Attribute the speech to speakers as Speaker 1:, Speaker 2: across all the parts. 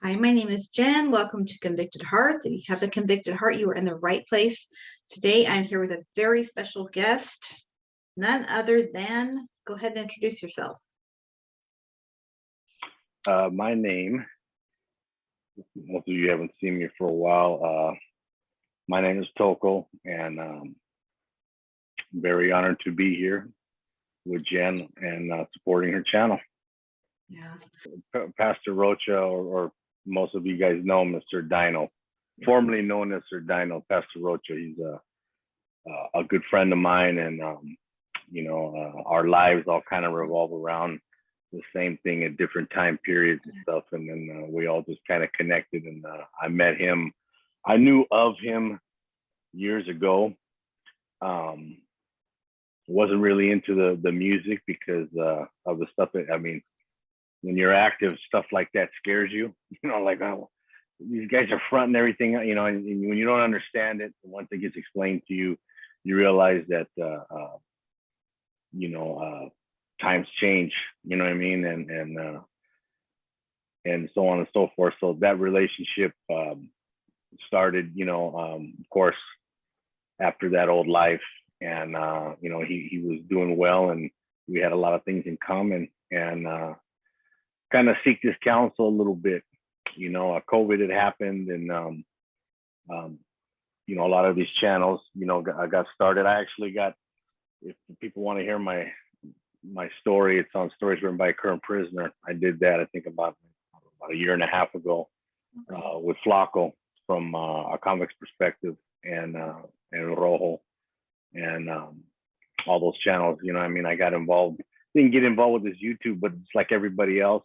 Speaker 1: Hi, my name is Jen. Welcome to Convicted Hearts. If you have a convicted heart, you are in the right place. Today, I'm here with a very special guest, none other than, go ahead and introduce yourself.
Speaker 2: My name, most of you haven't seen me for a while. My name is Toko, and I'm very honored to be here with Jen and supporting her channel.
Speaker 1: Yeah.
Speaker 2: Pastor Rocha, or most of you guys know Mr. Dino, formerly known as Sir Dino, Pastor Rocha. He's a good friend of mine, and our lives all kind of revolve around the same thing at different time periods and stuff. And then we all just kind of connected, and I met him. I knew of him years ago. Wasn't really into the music because of the stuff that, I mean, when you're active, stuff like that scares you, like, oh, these guys are fronting everything, and when you don't understand it, once it gets explained to you, you realize that, times change, you know what I mean? And so on and so forth. So that relationship started, of course, after that old life. And, he was doing well, and we had a lot of things in common, and kind of seek his counsel a little bit. COVID had happened, and, a lot of these channels, I got started. I actually got, if people want to hear my story, it's on Stories Written by a Current Prisoner. I did that, I think, about a year and a half ago, with Flaco from a convict's perspective, and Rojo, and all those channels. I got involved. Didn't get involved with this YouTube, but it's like everybody else.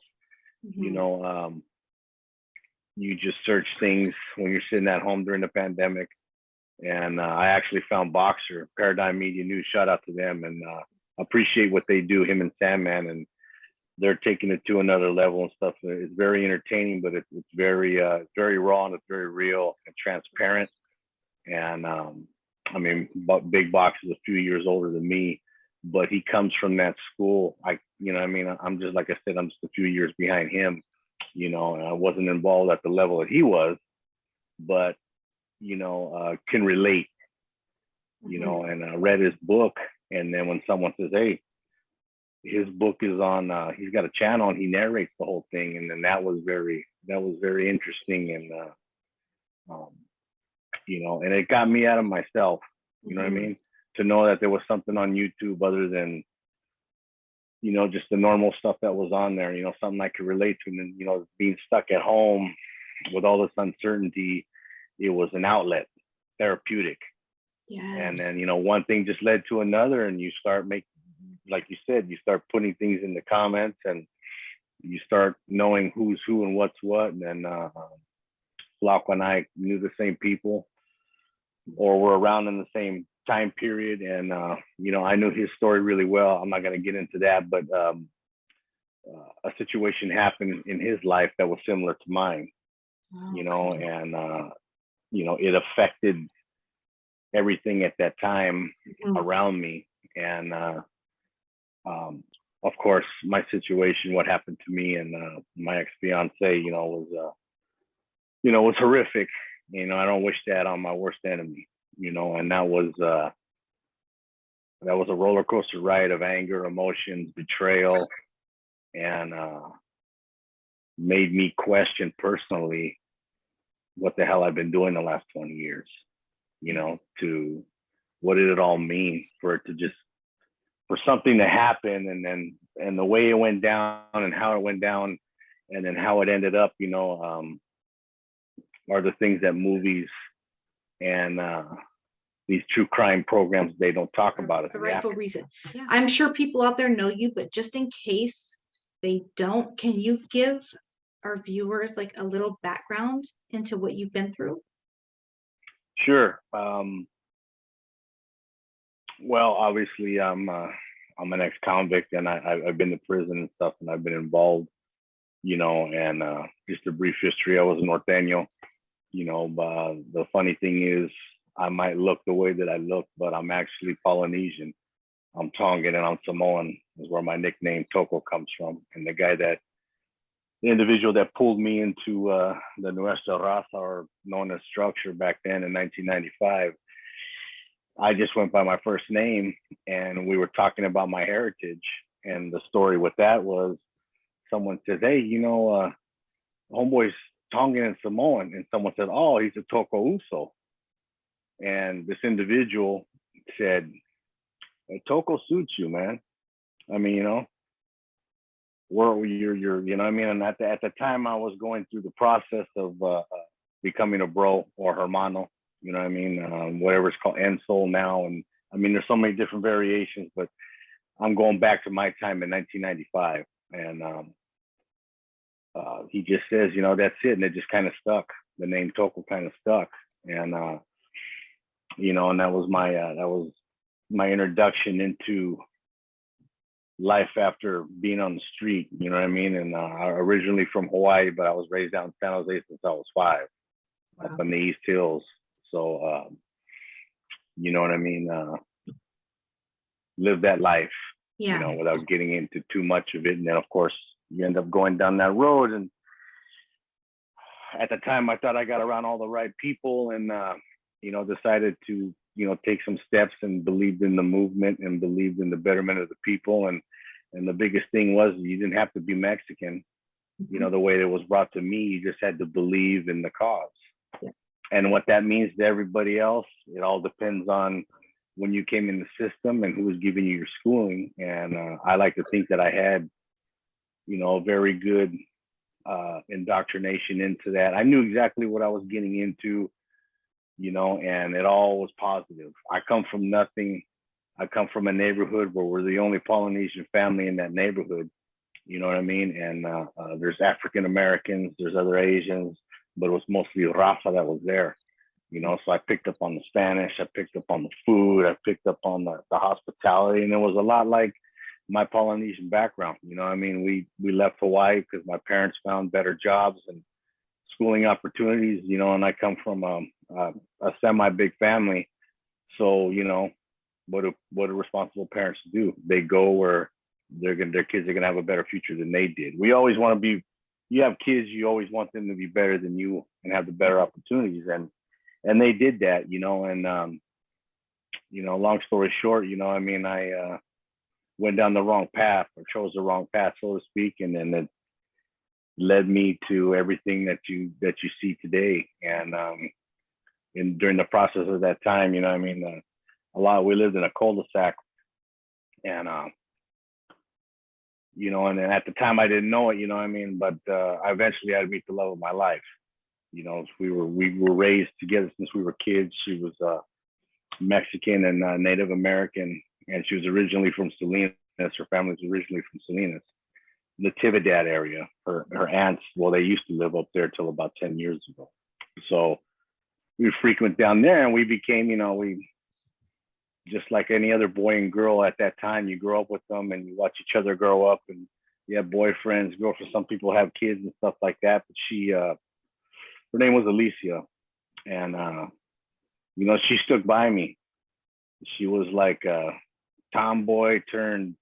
Speaker 2: You just search things when you're sitting at home during the pandemic. And I actually found Boxer, Paradigm Media News. Shout out to them, and appreciate what they do, him and Sandman, and they're taking it to another level and stuff. It's very entertaining, but it's very raw, and it's very real and transparent. And Big Box is a few years older than me, but he comes from that school. I'm just, like I said, I'm just a few years behind him, and I wasn't involved at the level that he was, but can relate, and I read his book. And then when someone says, hey, his book is on, he's got a channel and he narrates the whole thing. And then that was very interesting. And, and it got me out of myself, you know what I mean? To know that there was something on YouTube other than, just the normal stuff that was on there, something I could relate to. And then, being stuck at home with all this uncertainty, it was an outlet, therapeutic. Yes. And then, one thing just led to another, and you start like you said, you start putting things in the comments, and you start knowing who's who and what's what. And then Flaco and I knew the same people, or were around in the same time period. And, I knew his story really well. I'm not going to get into that, but a situation happened in his life that was similar to mine, and, it affected everything at that time around me. And of course, my situation, what happened to me and my ex-fiance, was horrific. I don't wish that on my worst enemy, and that was a roller coaster ride of anger, emotions, betrayal, and made me question personally what the hell I've been doing the last 20 years. To what did it all mean for something to happen, and the way it went down and how it went down, and then how it ended up, are the things that movies and these true crime programs, they don't talk about it.
Speaker 1: The rightful reason. Yeah. I'm sure people out there know you, but just in case they don't, can you give our viewers like a little background into what you've been through?
Speaker 2: Sure. Well, obviously, I'm an ex-convict, and I've been to prison and stuff, and I've been involved, and just a brief history. I was a norteño, the funny thing is, I might look the way that I look, but I'm actually Polynesian. I'm Tongan and I'm Samoan, is where my nickname Toko comes from. And the guy that the individual that pulled me into the NUESTRARAZA, or known as structure back then in 1995, I just went by my first name, and we were talking about my heritage. And the story with that was, someone says, "Hey, homeboy's Tongan and Samoan," and someone said, "Oh, he's a Toko Uso." And this individual said, "Hey, Toko suits you, man. I mean, you're, you know what I mean?" And at the time, I was going through the process of becoming a bro or hermano, you know what I mean? Whatever it's called, Ensol now. And I mean, there's so many different variations, but I'm going back to my time in 1995. And he just says, "That's it." And it just kind of stuck. The name Toko kind of stuck. And, and that was my introduction into life after being on the street, you know what I mean? And originally from Hawaii, but I was raised down in San Jose since I was 5, up in the East Hills. So, you know what I mean? Live that life, without getting into too much of it. And then, of course, you end up going down that road. And at the time, I thought I got around all the right people, and, decided to, take some steps, and believed in the movement and believed in the betterment of the people. And the biggest thing was, you didn't have to be Mexican, the way that was brought to me. You just had to believe in the cause. Yeah. And what that means to everybody else, it all depends on when you came in the system and who was giving you your schooling. And I like to think that I had, a very good indoctrination into that. I knew exactly what I was getting into, and it all was positive. I come from nothing. I come from a neighborhood where we're the only Polynesian family in that neighborhood. You know what I mean? And there's African Americans, there's other Asians, but it was mostly Rafa that was there. So I picked up on the Spanish, I picked up on the food, I picked up on the hospitality, and it was a lot like my Polynesian background. I mean, we left Hawaii because my parents found better jobs and schooling opportunities, and I come from a semi-big family. So, what do responsible parents do? They go where their kids are gonna have a better future than they did. We always want to be. You have kids, you always want them to be better than you and have the better opportunities, and they did that, and long story short, I mean, I went down the wrong path, or chose the wrong path, so to speak, and then it led me to everything that you see today. And during the process of that time, I mean, we lived in a cul-de-sac, and and then at the time I didn't know it, I mean, but I eventually had to meet the love of my life. We were raised together since we were kids. She was Mexican and Native American, and she was originally from Salinas. Her family was originally from Salinas, the Natividad area. Her aunts, well, they used to live up there till about 10 years ago. So we frequent down there, and we became, we just like any other boy and girl at that time. You grow up with them, and you watch each other grow up, and you have boyfriends, girlfriends. Some people have kids and stuff like that. But she, her name was Alicia, and she stuck by me. She was like a tomboy turned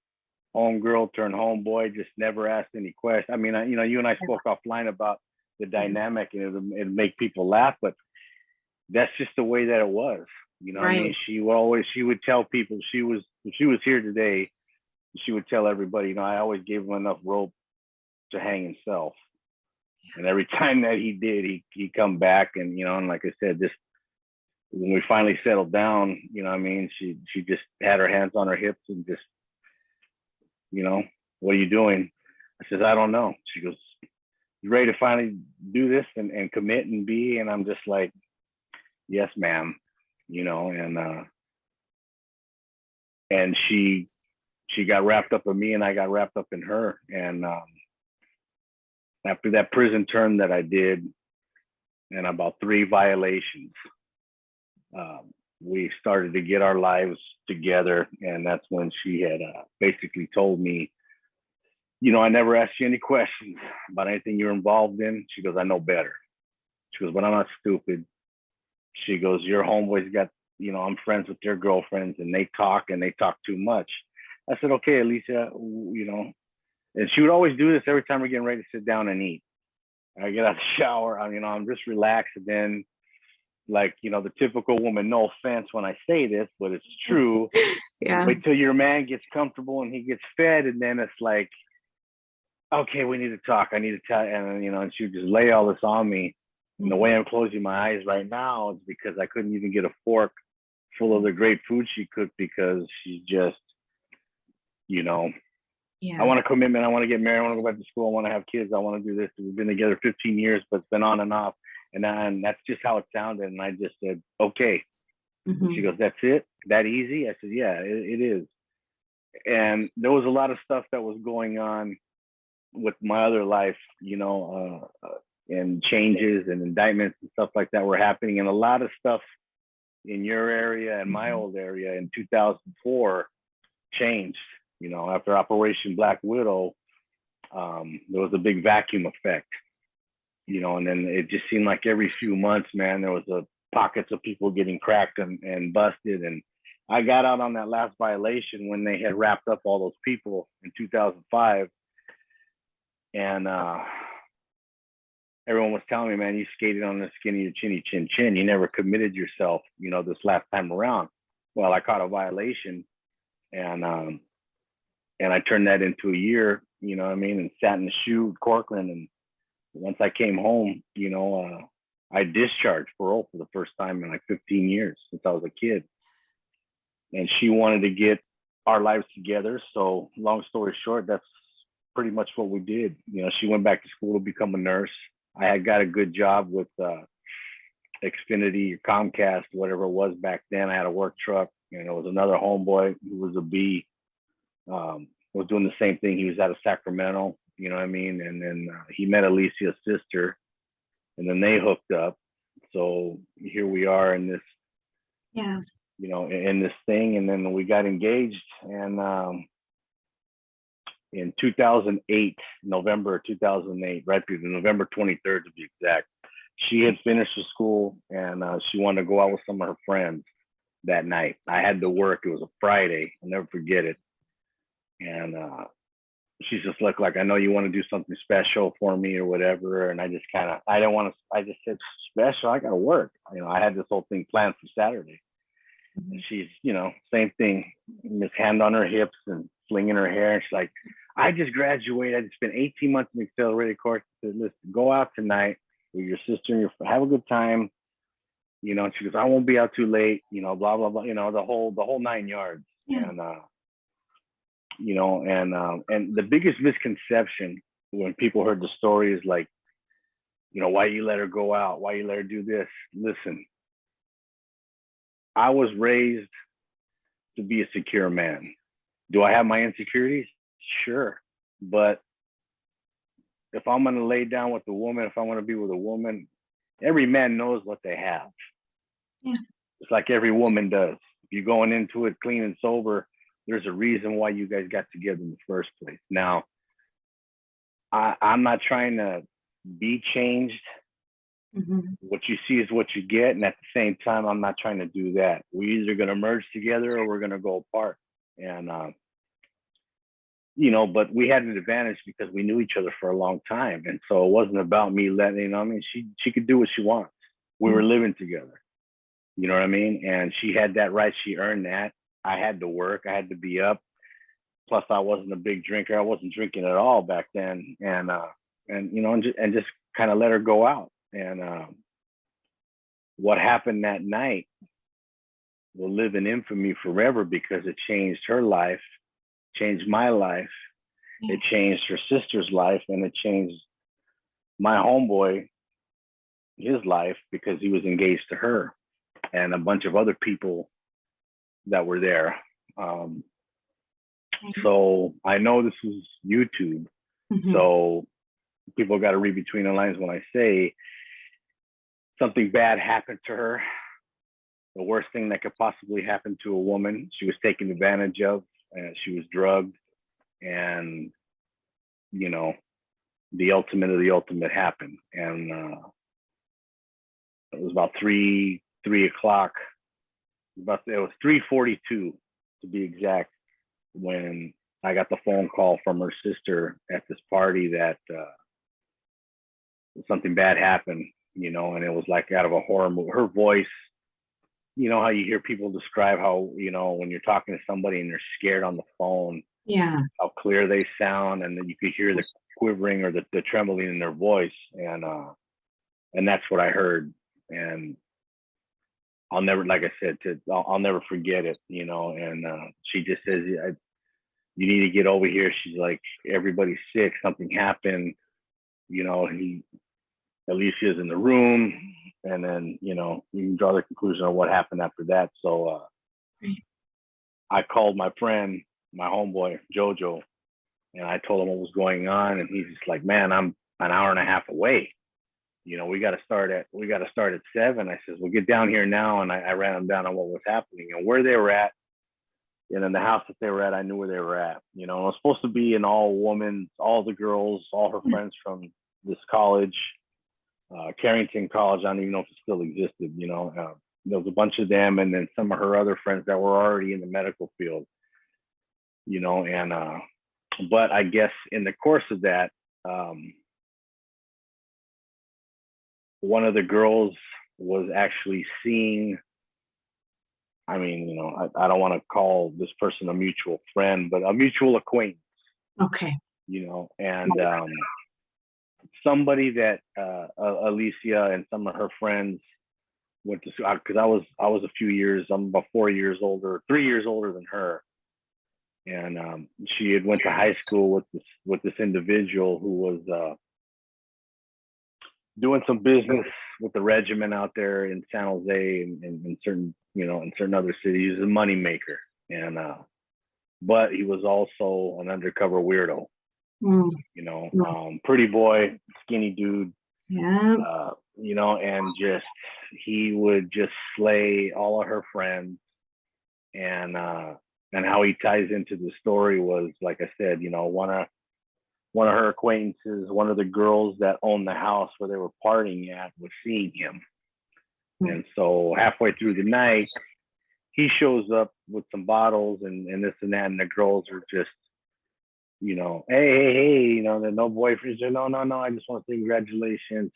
Speaker 2: homegirl turned homeboy. Just never asked any questions. I mean, you and I spoke offline about the dynamic, and it'd make people laugh, but that's just the way that it was. Right. I mean, she would tell people, if she was here today, she would tell everybody, I always gave him enough rope to hang himself. And every time that he did, he'd come back, and and like I said, just when we finally settled down, I mean, she just had her hands on her hips and just, "What are you doing?" I says, "I don't know." She goes, "You ready to finally do this and commit and be?" And I'm just like, "Yes, ma'am." And she got wrapped up in me, and I got wrapped up in her. And after that prison term that I did, and about 3 violations, we started to get our lives together. And that's when she had basically told me, "I never asked you any questions about anything you're involved in." She goes, "I know better." She goes, "But I'm not stupid." She goes, "Your homeboys got, I'm friends with their girlfriends, and they talk too much." I said, "Okay, Alicia, And she would always do this every time we're getting ready to sit down and eat. I get out of the shower, I'm just relaxed, and then, like, the typical woman, no offense when I say this, but it's true.
Speaker 1: Yeah.
Speaker 2: Wait till your man gets comfortable and he gets fed, and then it's like, okay, we need to talk. I need to tell, and she would just lay all this on me. And the way I'm closing my eyes right now is because I couldn't even get a fork full of the great food she cooked, because she's just,
Speaker 1: Yeah.
Speaker 2: I want a commitment. I want to get married. I want to go back to school. I want to have kids. I want to do this. We've been together 15 years, but it's been on and off. And that's just how it sounded. And I just said, okay. She goes, that's it? That easy? I said, yeah, it is. And there was a lot of stuff that was going on with my other life, and changes and indictments and stuff like that were happening. And a lot of stuff in your area and my old area in 2004 changed. After Operation Black Widow, there was a big vacuum effect, and then it just seemed like every few months, man, there was pockets of people getting cracked and busted. And I got out on that last violation when they had wrapped up all those people in 2005. And everyone was telling me, man, you skated on the skin of your chinny chin chin. You never committed yourself, this last time around. Well, I caught a violation, and I turned that into a year, and sat in the shoe at Corcoran. And once I came home, I discharged parole for the first time in like 15 years since I was a kid. And she wanted to get our lives together. So long story short, that's pretty much what we did. She went back to school to become a nurse. I had got a good job with Xfinity or Comcast, whatever it was back then. I had a work truck, and it was another homeboy who was a B, was doing the same thing. He was out of Sacramento, and then he met Alicia's sister, and then they hooked up. So here we are in this, in this thing. And then we got engaged, and in 2008, November 2008, right, November 23rd to be exact, she had finished the school, and she wanted to go out with some of her friends that night. I had to work. It was a Friday. I'll never forget it. And she's just like, I know you want to do something special for me or whatever. And I just I just said, special? I got to work. I had this whole thing planned for Saturday. And she's, same thing, this hand on her hips and flinging her hair. And she's like, I just graduated. I just spent 18 months in the accelerated course. She said, listen, go out tonight with your sister and have a good time. And she goes, I won't be out too late, blah, blah, blah, the whole 9 yards.
Speaker 1: Yeah.
Speaker 2: And the biggest misconception when people heard the story is like, why you let her go out? Why you let her do this? Listen, I was raised to be a secure man. Do I have my insecurities? Sure. But if I'm going to lay down with a woman, if I want to be with a woman, every man knows what they have.
Speaker 1: Yeah.
Speaker 2: It's like every woman does. If you're going into it clean and sober, there's a reason why you guys got together in the first place. Now, I'm not trying to be changed. What you see is what you get. And at the same time, I'm not trying to do that. We're either going to merge together or we're going to go apart. And, but we had an advantage because we knew each other for a long time. And so it wasn't about me letting, she could do what she wants. We were living together. You know what I mean? And she had that right. She earned that. I had to work. I had to be up. Plus, I wasn't a big drinker. I wasn't drinking at all back then. And just kind of let her go out. And what happened that night will live in infamy forever because it changed her life, changed my life. Yeah. It changed her sister's life, and it changed my homeboy, his life, because he was engaged to her and a bunch of other people that were there. So I know this is YouTube, so people got to read between the lines when I say something bad happened to her. The worst thing that could possibly happen to a woman. She was taken advantage of, and she was drugged, and the ultimate of the ultimate happened. And it was about 3 o'clock. It was 3:42 to be exact when I got the phone call from her sister at this party that something bad happened, you know, and it was like out of a horror movie. Her voice, you know how you hear people describe how, you know, when you're talking to somebody and they're scared on the phone,
Speaker 1: Yeah.
Speaker 2: how clear they sound, and then you could hear the quivering or the trembling in their voice, and that's what I heard. And I'll never, like I said, I'll never forget it, you know. And she just says, you need to get over here. She's like, everybody's sick, something happened, you know. Alicia's in the room, and then, you know, you can draw the conclusion of what happened after that. So I called my friend, my homeboy Jojo, and I told him what was going on, and he's just like, man, I'm an hour and a half away. You know, we got to start at 7. I says, well, get down here now. And I ran them down on what was happening and where they were at. And in the house that they were at, I knew where they were at. You know, it was supposed to be an all woman, all the girls, all her friends from this college, Carrington College. I don't even know if it still existed. You know, there was a bunch of them, and then some of her other friends that were already in the medical field. You know, and but I guess in the course of that, one of the girls was actually seeing, I mean, you know, I don't want to call this person a mutual friend, but a mutual acquaintance.
Speaker 1: Okay.
Speaker 2: You know, and somebody that Alicia and some of her friends went to school, because I was a few years, I'm about 4 years older, 3 years older than her. And she had went to high school with this individual who was doing some business with the regiment out there in San Jose and certain, you know, in certain other cities. He's a money maker, and but he was also an undercover weirdo. You know, pretty boy, skinny dude.
Speaker 1: Yeah.
Speaker 2: You know, and just he would just slay all of her friends, and how he ties into the story was, like I said, you know, one of her acquaintances, one of the girls that owned the house where they were partying at, was seeing him. And so halfway through the night, he shows up with some bottles and this and that, and the girls are just, you know, hey, you know, the no boyfriends. No, I just want to say congratulations.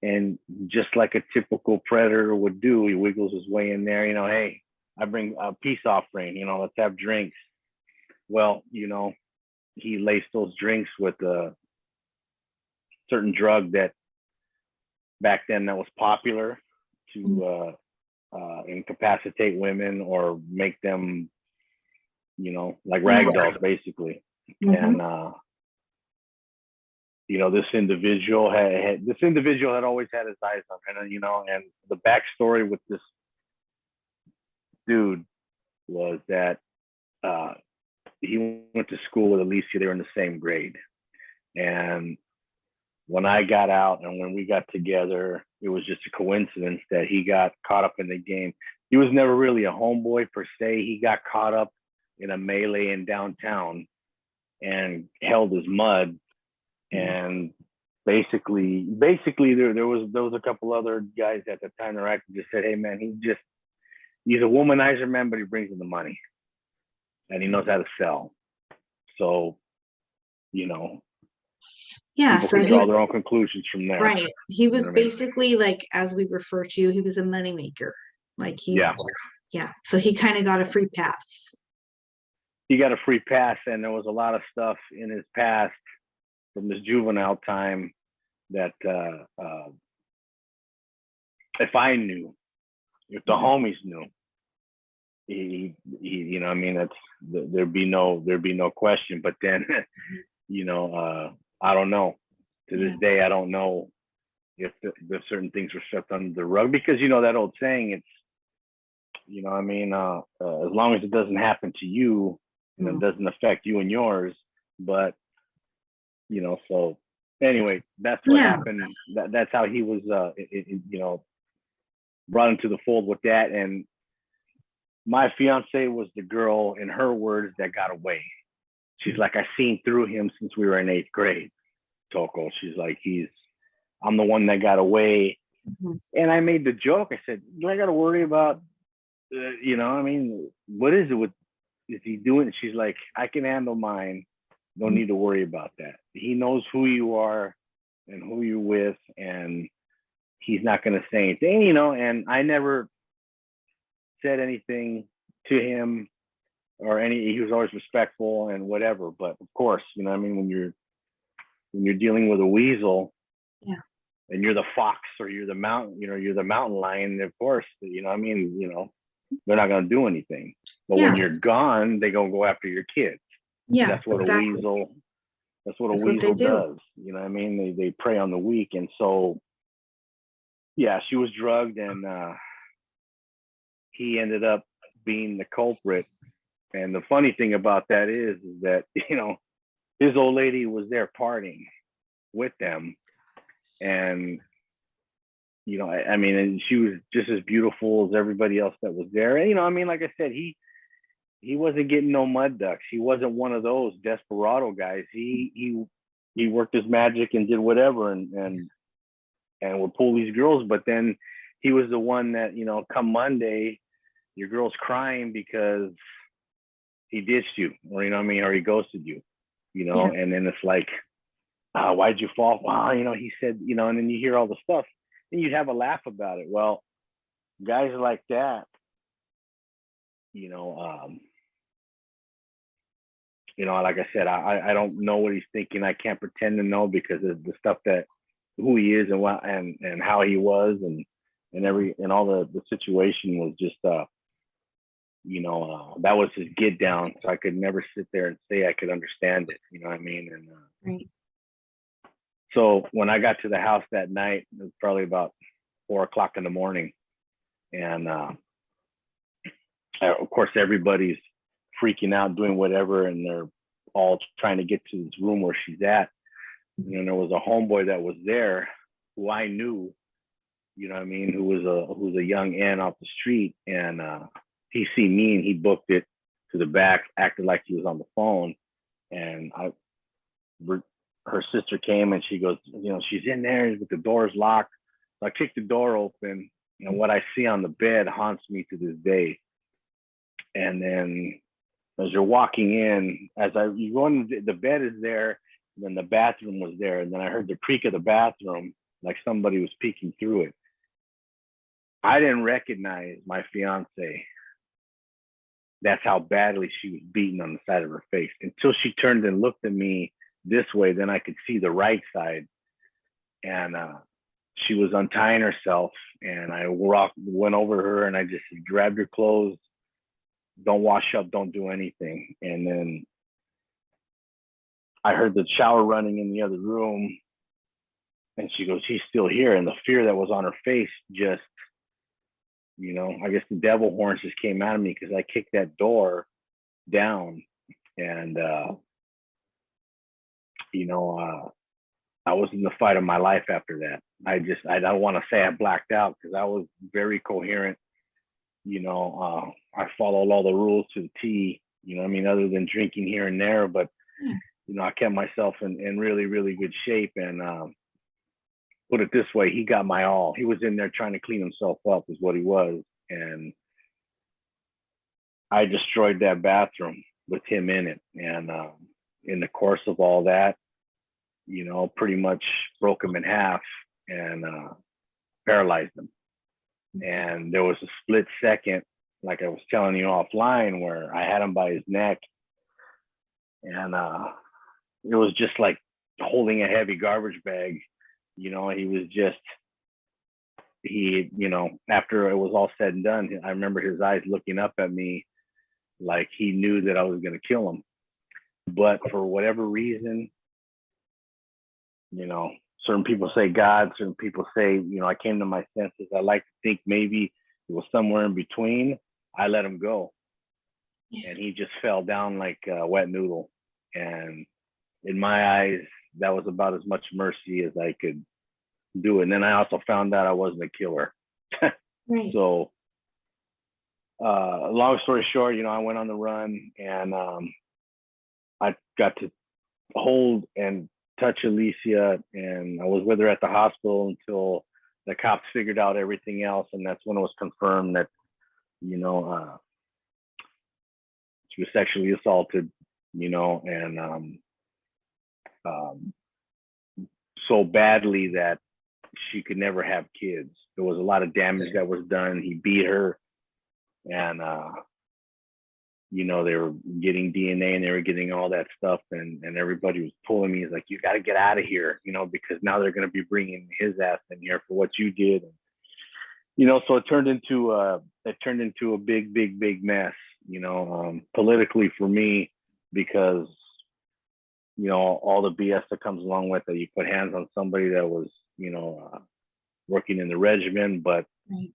Speaker 2: And just like a typical predator would do, he wiggles his way in there, you know, hey, I bring a peace offering, you know, let's have drinks. Well, you know, he laced those drinks with a certain drug that back then that was popular to incapacitate women or make them, you know, like rag dolls, basically. And you know, this individual had always had his eyes on her, and you know, and the backstory with this dude was that he went to school with Alicia. They were in the same grade. And when I got out and when we got together, it was just a coincidence that he got caught up in the game. He was never really a homeboy per se. He got caught up in a melee in downtown and held his mud. And basically there was a couple other guys at the time that just said, hey man, he's a womanizer, man, but he brings in the money. And he knows how to sell. So, you know,
Speaker 1: yeah,
Speaker 2: people
Speaker 1: so
Speaker 2: can draw their own conclusions from there.
Speaker 1: Right. He was
Speaker 2: You know what I mean?
Speaker 1: basically, like, as we refer to, he was a moneymaker. Like
Speaker 2: Yeah.
Speaker 1: So he kind of got a free pass.
Speaker 2: He got a free pass, and there was a lot of stuff in his past from his juvenile time that if I knew, if the homies knew, he you know, I mean, there'd be no question. But then you know, I don't know, to this day I don't know if certain things were swept under the rug, because you know that old saying, it's, you know, I mean, as long as it doesn't happen to you and it doesn't affect you and yours. But you know, so anyway, that's what happened. That's how he was you know, brought into the fold with that. And my fiance was the girl, in her words, that got away. She's like, I seen through him since we were in 8th grade, Toko. She's like, I'm the one that got away. And I made the joke. I said, do I got to worry about, you know, I mean, what is it with is he doing? She's like, I can handle mine. Don't need to worry about that. He knows who you are and who you're with, and he's not going to say anything, you know. And I never said anything to him or any. He was always respectful and whatever. But of course, you know, I mean, when you're dealing with a weasel,
Speaker 1: Yeah.
Speaker 2: and you're the fox or you're the mountain, you know, you're the mountain lion. Of course, you know, I mean, you know, they're not going to do anything. But when
Speaker 1: Yeah.
Speaker 2: you're gone, they gonna go after your kids.
Speaker 1: Yeah.
Speaker 2: That's what
Speaker 1: Exactly.
Speaker 2: a weasel. That's what a
Speaker 1: That's what they
Speaker 2: weasel
Speaker 1: do.
Speaker 2: does. You know what I mean? They prey on the weak. And so, yeah, she was drugged, and he ended up being the culprit. And the funny thing about that is that, you know, his old lady was there partying with them, and you know, I mean, and she was just as beautiful as everybody else that was there. And you know, I mean, like I said, he wasn't getting no mud ducks. He wasn't one of those desperado guys. He worked his magic and did whatever, and would pull these girls. But then he was the one that, you know, come Monday, your girl's crying because he ditched you, or you know what I mean, or he ghosted you, you know.
Speaker 1: Yeah.
Speaker 2: And then it's like, why'd you fall? Well, you know, he said, you know, and then you hear all the stuff, and you'd have a laugh about it. Well, guys like that, you know, like I said, I don't know what he's thinking. I can't pretend to know, because of the stuff that who he is and what and how he was, and all the situation was just you know, that was his get down. So I could never sit there and say I could understand it. You know what I mean? And
Speaker 1: Right.
Speaker 2: so when I got to the house that night, it was probably about 4 o'clock in the morning, and of course everybody's freaking out, doing whatever, and they're all trying to get to this room where she's at. And there was a homeboy that was there who I knew, you know what I mean, who was a young N off the street, and he seen me and he booked it to the back, acted like he was on the phone, and her sister came and she goes, you know, she's in there, but the door's locked. So I kicked the door open, and what I see on the bed haunts me to this day. And then as you're walking in, you go in, the bed is there, and then the bathroom was there, and then I heard the creak of the bathroom, like somebody was peeking through it. I didn't recognize my fiance. That's how badly she was beaten on the side of her face, until she turned and looked at me this way. Then I could see the right side, and she was untying herself, and I went over her, and I just grabbed her clothes. Don't wash up, don't do anything. And then I heard the shower running in the other room, and she goes, he's still here. And the fear that was on her face just, you know, I guess the devil horns just came out of me, because I kicked that door down, and you know, I was in the fight of my life after that. I don't want to say I blacked out, because I was very coherent. You know, I followed all the rules to the T, you know what I mean, other than drinking here and there. But, you know, I kept myself in really, really good shape. And put it this way, he got my all. He was in there trying to clean himself up, is what he was. And I destroyed that bathroom with him in it. And in the course of all that, you know, pretty much broke him in half and paralyzed him. And there was a split second, like I was telling you offline, where I had him by his neck, and it was just like holding a heavy garbage bag. You know, you know, after it was all said and done, I remember his eyes looking up at me like he knew that I was going to kill him. But for whatever reason, you know, certain people say God, certain people say, you know, I came to my senses. I like to think maybe it was somewhere in between. I let him go. And he just fell down like a wet noodle. And in my eyes, that was about as much mercy as I could do. And then I also found out I wasn't a killer.
Speaker 1: Right.
Speaker 2: So long story short, you know, I went on the run, and I got to hold and touch Alicia, and I was with her at the hospital until the cops figured out everything else. And that's when it was confirmed that, you know, She was sexually assaulted, you know, and so badly that she could never have kids. There was a lot of damage that was done. He beat her, and you know, they were getting DNA and they were getting all that stuff, and everybody was pulling me. He's like, you got to get out of here, you know, because now they're going to be bringing his ass in here for what you did. And, you know, so it turned into a big mess, you know, politically for me, because, you know, all the BS that comes along with it. You put hands on somebody that was, you know, working in the regiment, but,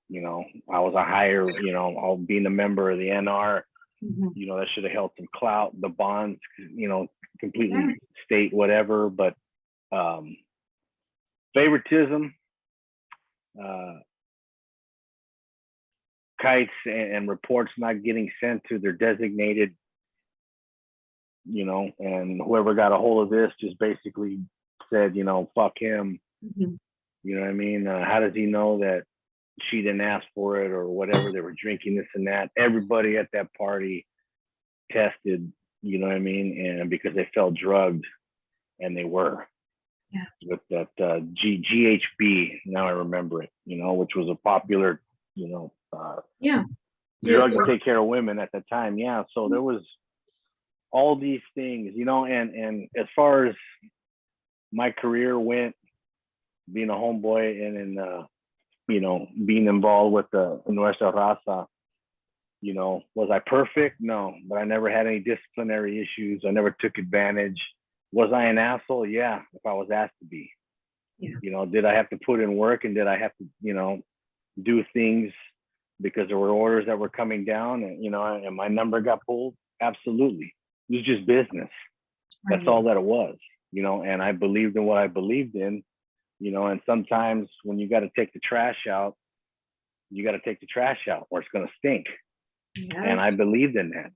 Speaker 2: you know, I was a higher, you know, being a member of the NR, you know, that should have held some clout. The bonds, you know, completely state whatever, but favoritism, kites and reports not getting sent to their designated, you know, and whoever got a hold of this just basically said, you know, fuck him. You know what I mean? How does he know that she didn't ask for it or whatever? They were drinking this and that. Everybody at that party tested, you know what I mean? And because they felt drugged, and they were. With that GHB, now I remember it, you know, which was a popular, you know, drug to take care of women at the time. Yeah. So there was all these things, you know, and as far as my career went, being a homeboy and in you know, being involved with the NUESTRARAZA, you know, was I perfect? No, but I never had any disciplinary issues. I never took advantage. Was I an asshole? Yeah, if I was asked to be. You know, did I have to put in work, and did I have to, you know, do things because there were orders that were coming down, and, you know, and my number got pulled? Absolutely. It was just business. That's all that it was, you know, and I believed in what I believed in, you know, and sometimes when you got to take the trash out, you got to take the trash out or it's going to stink. And I believed in that.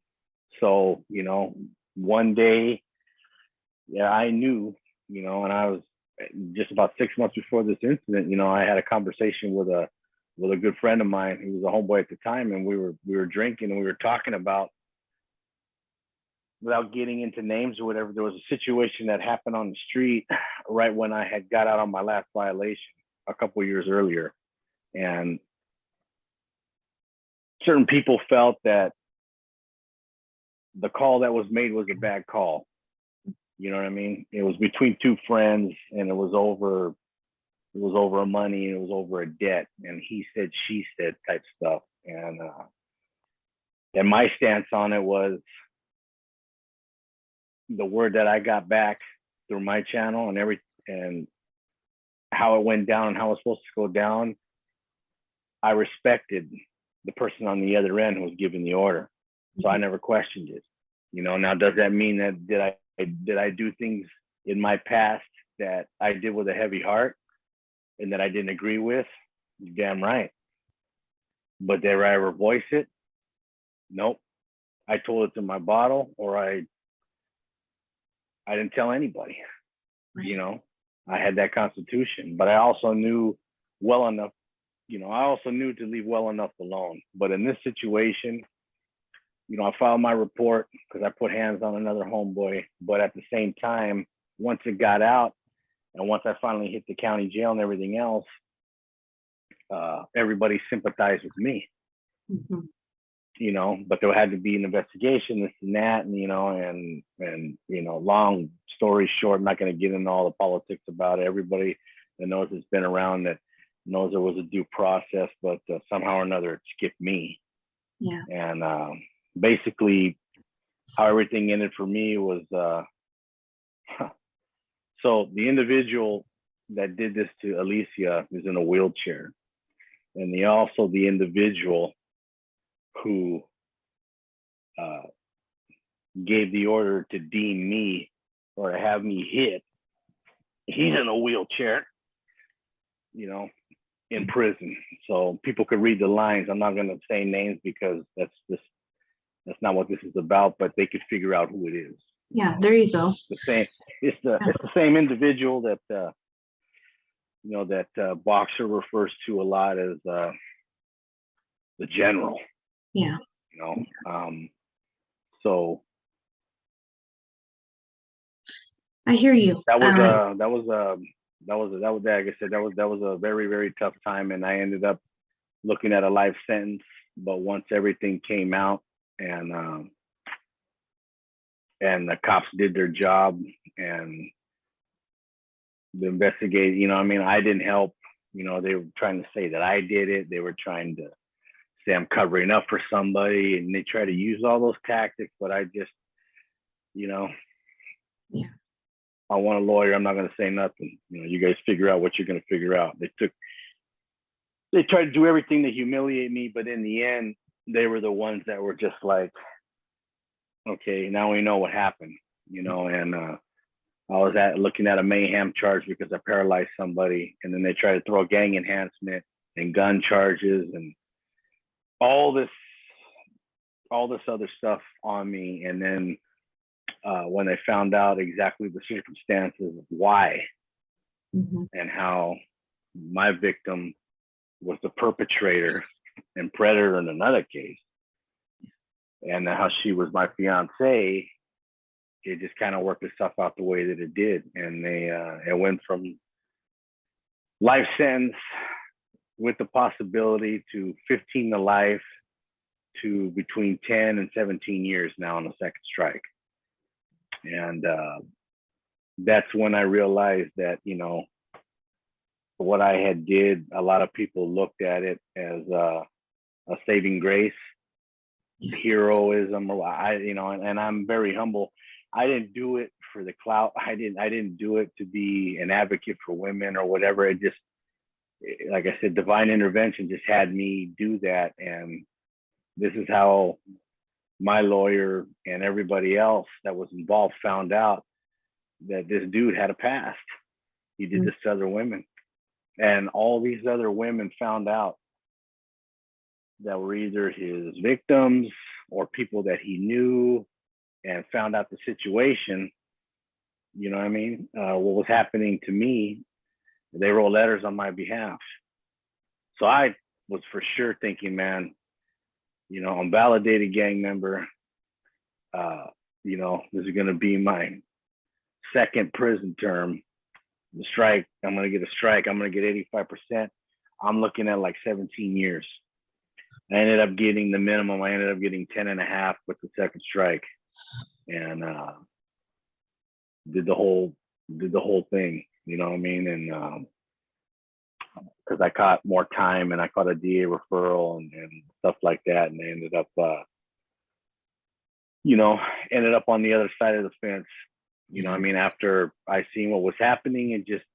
Speaker 2: So, you know, one day, I knew, you know, and I was just about 6 months before this incident, you know, I had a conversation with a good friend of mine who was a homeboy at the time, and we were drinking and we were talking about, without getting into names or whatever, there was a situation that happened on the street right when I had got out on my last violation a couple of years earlier. And certain people felt that the call that was made was a bad call. You know what I mean? It was between two friends, and it was over money, and it was over a debt, and he said, she said type stuff. And my stance on it was, the word that I got back through my channel and how it went down and how it was supposed to go down, I respected the person on the other end who was giving the order. So I never questioned it. You know, now does that mean that did I do things in my past that I did with a heavy heart and that I didn't agree with? You're damn right. But did I ever voice it? Nope. I told it to my bottle, or I didn't tell anybody. You know, I had that constitution, but I also knew well enough, you know, I also knew to leave well enough alone. But in this situation, you know, I filed my report because I put hands on another homeboy. But at the same time, once it got out and once I finally hit the county jail and everything else, everybody sympathized with me. You know, but there had to be an investigation, this and that, and, you know, and you know, long story short, I'm not going to get into all the politics about it. Everybody that knows it's been around that knows there was a due process, but somehow or another it skipped me. And basically how everything ended for me was, so the individual that did this to Alicia is in a wheelchair, and the individual who gave the order to deem me or to have me hit, he's in a wheelchair, you know, in prison. So people could read the lines. I'm not going to say names because that's not what this is about, but they could figure out who it is.
Speaker 1: Yeah, there you go.
Speaker 2: It's the same individual that you know, that Boxer refers to a lot as the general.
Speaker 1: Yeah.
Speaker 2: You know, So
Speaker 1: I hear you.
Speaker 2: like I said, that was a very, very tough time, and I ended up looking at a life sentence. But once everything came out, and the cops did their job, and the investigate, you know, I mean, I didn't help. You know, they were trying to say that I did it. They were trying to say I'm covering up for somebody, and they try to use all those tactics. But I just, you know,
Speaker 1: Yeah.
Speaker 2: I want a lawyer. I'm not going to say nothing. You know, you guys figure out what you're going to figure out. They tried to do everything to humiliate me, but in the end, they were the ones that were just like, okay, now we know what happened, you know. And I was looking at a mayhem charge because I paralyzed somebody, and then they tried to throw gang enhancement and gun charges and all this other stuff on me. And then when they found out exactly the circumstances of why and how my victim was the perpetrator and predator in another case, and how she was my fiance, it just kind of worked itself out the way that it did. And it went from life sentence with the possibility to 15 to life to between 10 and 17 years now on the second strike. And that's when I realized that, you know, what I had did, a lot of people looked at it as a saving grace, heroism, or and I'm very humble. I didn't do it for the clout. I didn't do it to be an advocate for women or whatever. It just, like I said, divine intervention just had me do that. And this is how my lawyer and everybody else that was involved found out that this dude had a past. He did this to other women. And all these other women found out that were either his victims or people that he knew, and found out the situation, you know what I mean? What was happening to me. They wrote letters on my behalf. So I was for sure thinking, man, you know, I'm a validated gang member. You know, this is going to be my second prison term. The strike, I'm going to get a strike. I'm going to get 85%. I'm looking at like 17 years. I ended up getting the minimum. I ended up getting 10 and a half with the second strike, and did the whole thing, you know what I mean? And because I caught more time, and I caught a DA referral and stuff like that, and I ended up, you know, on the other side of the fence. You know what I mean? After I seen what was happening, it just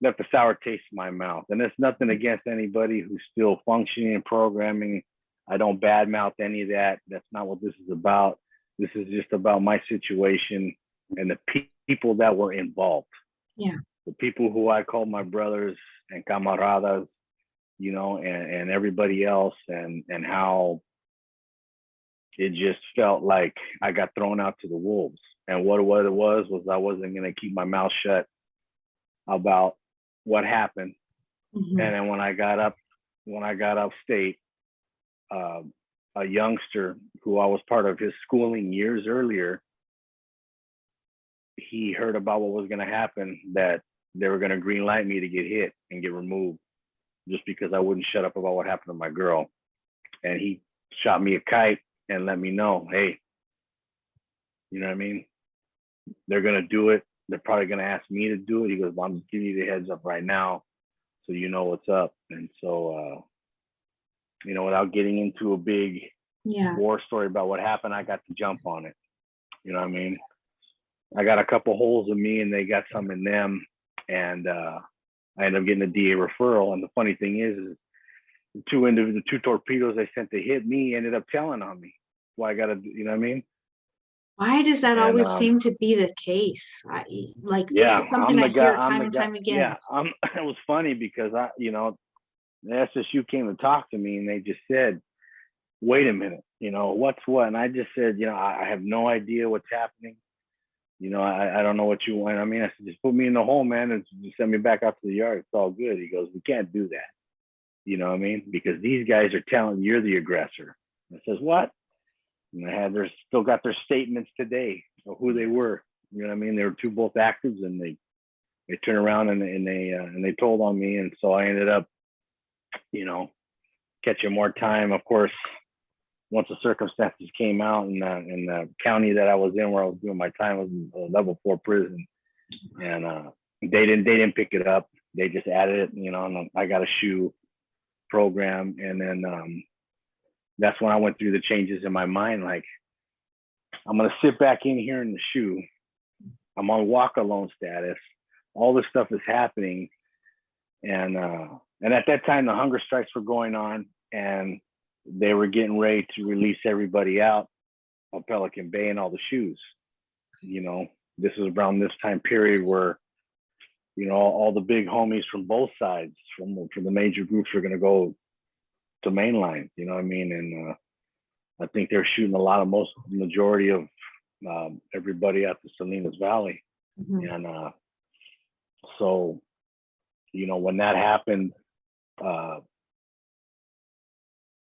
Speaker 2: left a sour taste in my mouth. And it's nothing against anybody who's still functioning and programming. I don't badmouth any of that. That's not what this is about. This is just about my situation and the people that were involved.
Speaker 1: Yeah.
Speaker 2: The people who I call my brothers and camaradas, you know, and everybody else, and how it just felt like I got thrown out to the wolves. And what it was I wasn't going to keep my mouth shut about what happened. And then when I got upstate, a youngster who I was part of his schooling years earlier, he heard about what was going to happen, that they were going to green light me to get hit and get removed just because I wouldn't shut up about what happened to my girl. And he shot me a kite and let me know, hey, you know what I mean? They're going to do it. They're probably going to ask me to do it. He goes, well, I'm just giving you the heads up right now so you know what's up. And so, you know, without getting into a big war story about what happened, I got to jump on it. You know what I mean? I got a couple holes in me and they got some in them. And I ended up getting a DA referral. And the funny thing is the two torpedoes they sent to hit me ended up telling on me. Well, I got to, you know what I mean?
Speaker 1: Why does that always seem to be the case? This is something I hear time and time again.
Speaker 2: Yeah, it was funny because you know, the SSU came to talk to me and they just said, wait a minute, you know, what's what? And I just said, you know, I have no idea what's happening. You know, I don't know what you want. I mean, I said, just put me in the hole, man, and just send me back out to the yard. It's all good. He goes, we can't do that. You know what I mean? Because these guys are telling you're the aggressor. I says, what? And they're still got their statements today of who they were. You know what I mean? They were both actors, and they turned around and they told on me, and so I ended up, you know, catching more time. Of course, once the circumstances came out, in the county that I was in, where I was doing my time, was a level 4 prison, and they didn't pick it up. They just added it, you know, and I got a shoe program, and then that's when I went through the changes in my mind. Like, I'm gonna sit back in here in the shoe. I'm on walk alone status. All this stuff is happening, and at that time the hunger strikes were going on, and they were getting ready to release everybody out of Pelican Bay and all the shoes. You know, this was around this time period where, you know, all the big homies from both sides, from the major groups, are going to go to mainline. You know what I mean? And I think they're shooting majority of everybody at the Salinas Valley. And so, you know, when that happened,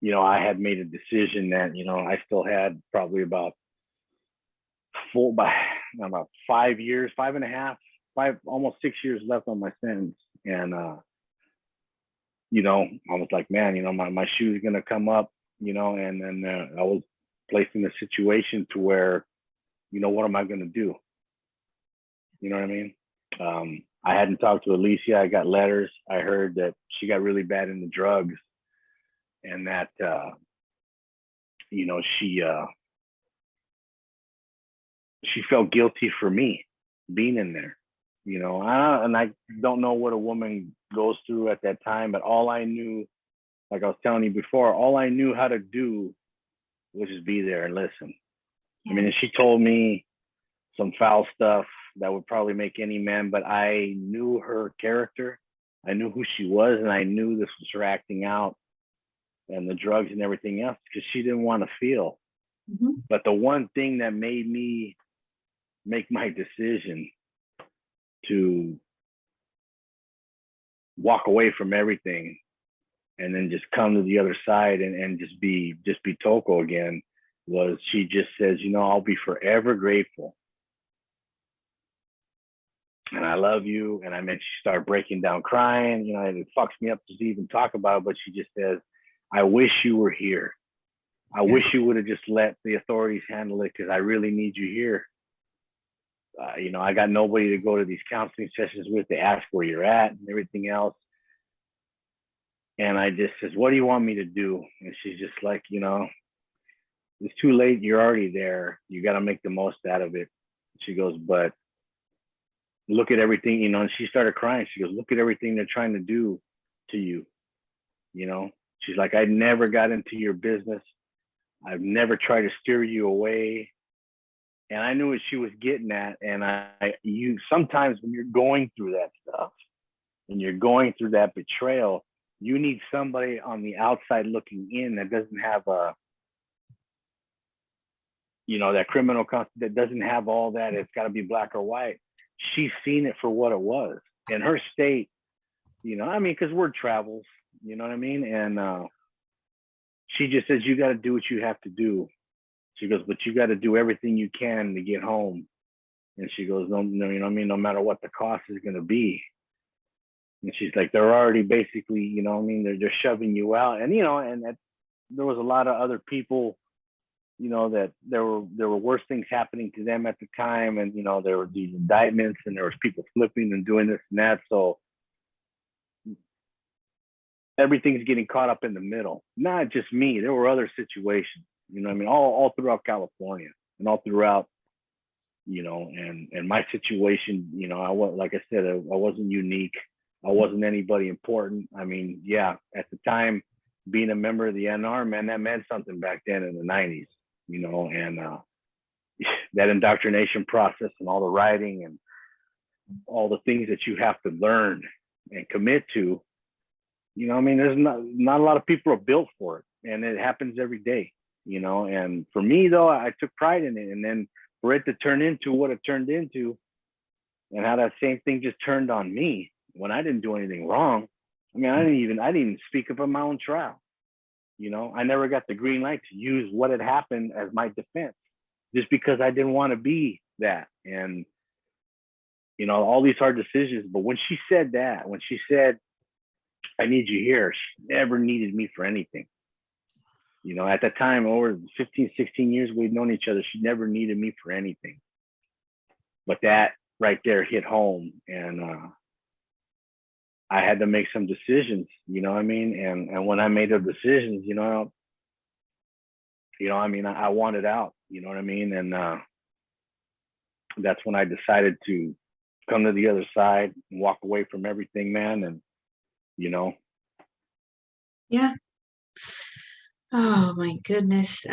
Speaker 2: you know, I had made a decision that, you know, I still had probably about 5 years, 5.5, almost 6 years left on my sentence. And, you know, I was like, man, you know, my shoe is going to come up, you know, and then I was placed in a situation to where, you know, what am I going to do? You know what I mean? I hadn't talked to Alicia. I got letters. I heard that she got really bad into drugs, and that, you know, she felt guilty for me being in there, you know, and I don't know what a woman goes through at that time, but all I knew, like I was telling you before, all I knew how to do was just be there and listen. I mean, and she told me some foul stuff that would probably make any man, but I knew her character. I knew who she was, and I knew this was her acting out and the drugs and everything else, because she didn't want to feel. But the one thing that made me make my decision to walk away from everything and then just come to the other side and just be Toko again was, she just says, you know, I'll be forever grateful, and I love you. And I mean, she started breaking down crying, you know, and it fucks me up to even talk about it, but she just says, I wish you were here. I wish you would have just let the authorities handle it, because I really need you here. You know, I got nobody to go to these counseling sessions with. They ask where you're at and everything else. And I just says, what do you want me to do? And she's just like, you know, it's too late. You're already there. You got to make the most out of it. She goes, but look at everything, you know, and she started crying. She goes, look at everything they're trying to do to you. You know, she's like, I never got into your business. I've never tried to steer you away. And I knew what she was getting at. And you sometimes when you're going through that stuff and you're going through that betrayal, you need somebody on the outside looking in that doesn't have you know, that criminal that doesn't have all that. It's got to be black or white. She's seen it for what it was in her state, you know, I mean, because word travels, you know what I mean? And she just says, you got to do what you have to do. She goes, but you got to do everything you can to get home. And she goes, no, you know what I mean? No matter what the cost is going to be. And she's like, they're already basically, you know what I mean? They're shoving you out. And, you know, and there was a lot of other people, you know, that there were worse things happening to them at the time. And, you know, there were these indictments and there was people flipping and doing this and that. So everything's getting caught up in the middle. Not just me. There were other situations, you know what I mean? All throughout California and all throughout, you know, and my situation, you know, like I said, I wasn't unique. I wasn't anybody important. I mean, yeah, at the time, being a member of the NR, man, that meant something back then in the 90s, you know, and that indoctrination process and all the writing and all the things that you have to learn and commit to, you know, I mean, there's not a lot of people are built for it, and it happens every day, you know. And for me, though, I took pride in it, and then for it to turn into what it turned into, and how that same thing just turned on me when I didn't do anything wrong. I mean, I didn't even speak up on my own trial. I never got the green light to use what had happened as my defense, just because I didn't want to be that. And, all these hard decisions. But when she said that, when she said, I need you here, she never needed me for anything. At that time, over 15, 16 years we'd known each other, she never needed me for anything. But that right there hit home. And I had to make some decisions, And when I made those decisions, I wanted out, And that's when I decided to come to the other side and walk away from everything, man. And,
Speaker 1: Yeah. Oh my goodness.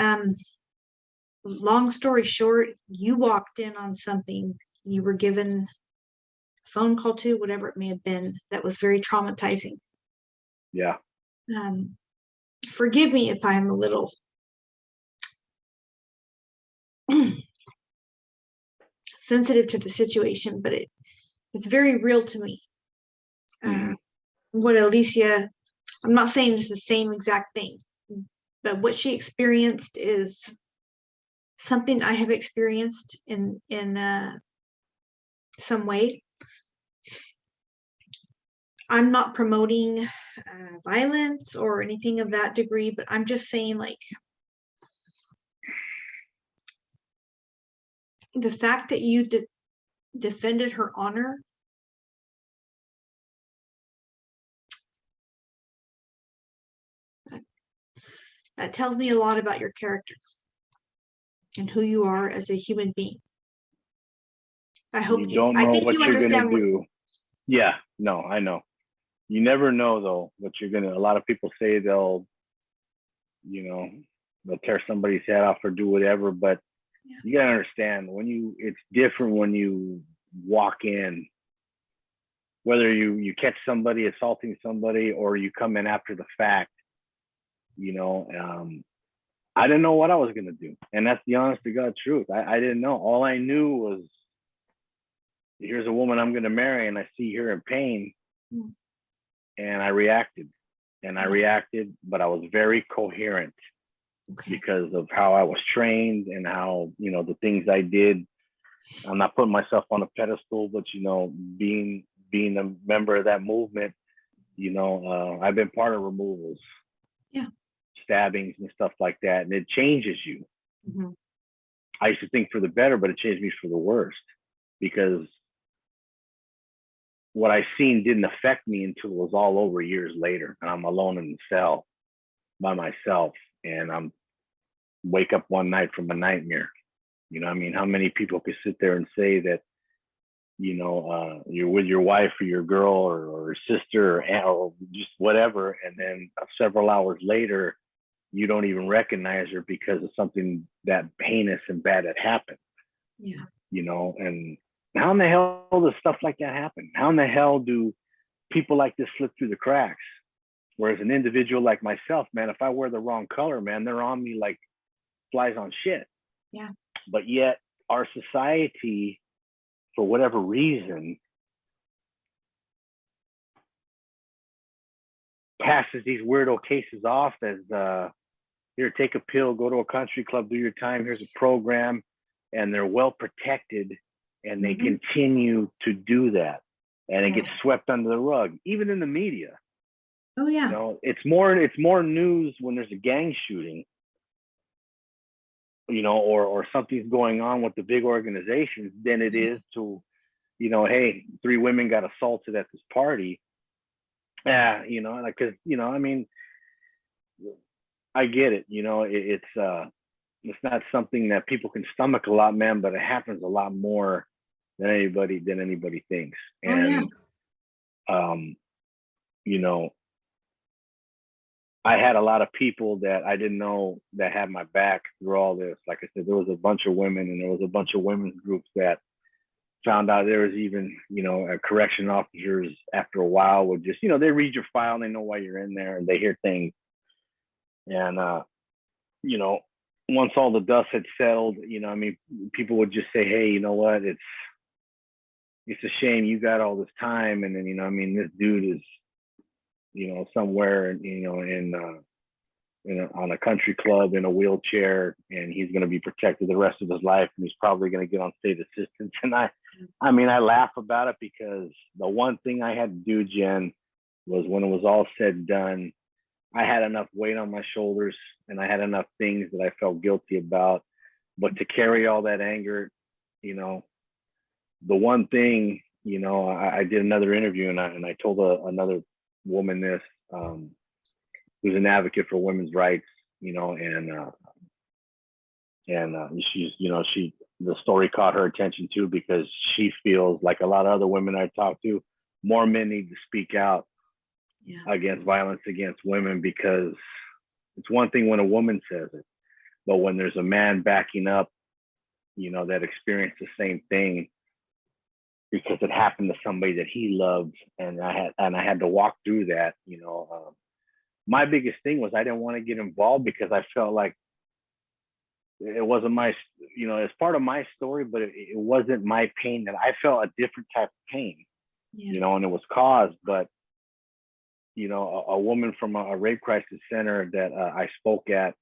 Speaker 1: Long story short, you walked in on something, you were given a phone call to, whatever it may have been, that was very traumatizing.
Speaker 2: Yeah.
Speaker 1: Forgive me if I'm a little sensitive to the situation, but it's very real to me. What Alicia, I'm not saying it's the same exact thing, but what she experienced is something I have experienced in some way. I'm not promoting violence or anything of that degree, but I'm just saying, like, the fact that you defended her honor, that tells me a lot about your character and who you are as a human being. I hope
Speaker 2: I think what
Speaker 1: you
Speaker 2: you're
Speaker 1: understand.
Speaker 2: Gonna do. Yeah, no, I know. You never know though what you're gonna. A lot of people say they'll tear somebody's head off or do whatever, but you gotta understand it's different when you walk in. Whether you catch somebody assaulting somebody or you come in after the fact, I didn't know what I was gonna do, and that's the honest to God truth. I didn't know. All I knew was, here's a woman I'm gonna marry, and I see her in pain, and I reacted, but I was very coherent because of how I was trained and how the things I did. I'm not putting myself on a pedestal, but being a member of that movement, I've been part of removals, stabbings and stuff like that, and it changes you. I used to think for the better, but it changed me for the worst, because what I seen didn't affect me until it was all over years later, and I'm alone in the cell by myself, and I'm wake up one night from a nightmare. How many people could sit there and say that you're with your wife or your girl or sister or aunt or just whatever, and then several hours later you don't even recognize her because of something that heinous and bad had happened. And how in the hell does stuff like that happen? How in the hell do people like this slip through the cracks? Whereas an individual like myself, man, if I wear the wrong color, man, they're on me like flies on shit. But yet our society, for whatever reason, passes these weirdo cases off as here, take a pill, go to a country club, do your time, here's a program, and they're well protected, and they continue to do that, and it gets swept under the rug, even in the media. It's more news when there's a gang shooting, or something's going on with the big organizations than it is to, hey, 3 women got assaulted at this party. Because I get it. It's not something that people can stomach a lot, man, but it happens a lot more than anybody thinks. And I had a lot of people that I didn't know that had my back through all this. Like I said, there was a bunch of women, and there was a bunch of women's groups that found out there was even, correction officers after a while would just, they read your file and they know why you're in there and they hear things. And, once all the dust had settled, people would just say, hey, you know what? It's a shame you got all this time. And then, this dude is, somewhere, in on a country club in a wheelchair, and he's going to be protected the rest of his life, and he's probably going to get on state assistance. And I mean, I laugh about it because the one thing I had to do, Jen, was when it was all said and done, I had enough weight on my shoulders and I had enough things that I felt guilty about. But to carry all that anger, you know, the one thing, you know, I did another interview and I told another woman this, who's an advocate for women's rights, you know, and she's, you know, the story caught her attention too, because she feels like a lot of other women I talk to, more men need to speak out against violence against women, because it's one thing when a woman says it, but when there's a man backing up, you know, that experienced the same thing because it happened to somebody that he loved, and I had to walk through that, you know. My biggest thing was I didn't want to get involved because I felt like it wasn't my, you know, it's part of my story, but it wasn't my pain. That I felt a different type of pain, you know, and it was caused. But, you know, a woman from a rape crisis center that I spoke at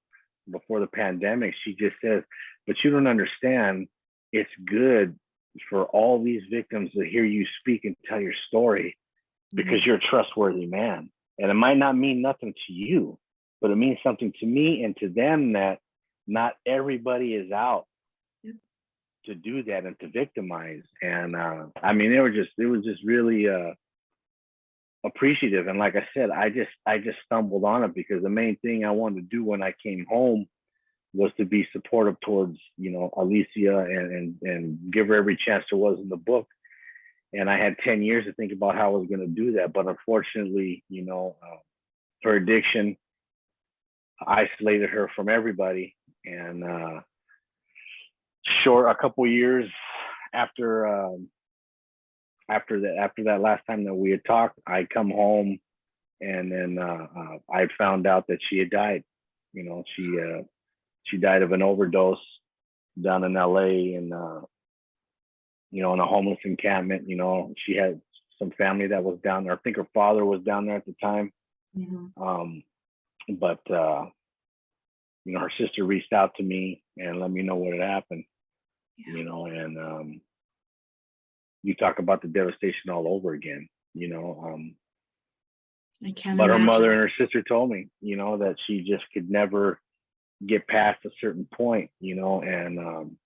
Speaker 2: before the pandemic, she just says, but you don't understand, it's good for all these victims to hear you speak and tell your story, because you're a trustworthy man. And it might not mean nothing to you, but it means something to me and to them, that not everybody is out to do that and to victimize. And I mean, it was just really appreciative. And like I said, I just stumbled on it because the main thing I wanted to do when I came home was to be supportive towards, you know, Alicia and give her every chance there was in the book. And I had 10 years to think about how I was going to do that. But unfortunately, you know, her addiction isolated her from everybody. And a couple of years after that last time that we had talked, I come home, and then I found out that she had died. You know, she died of an overdose down in LA, and you know, in a homeless encampment. You know, she had some family that was down there. I think her father was down there at the time. But you know, her sister reached out to me and let me know what had happened. You know, and you talk about the devastation all over again. You know,
Speaker 1: I can't
Speaker 2: but
Speaker 1: imagine.
Speaker 2: her mother and her sister told me, you know, that she just could never get past a certain point. You know, and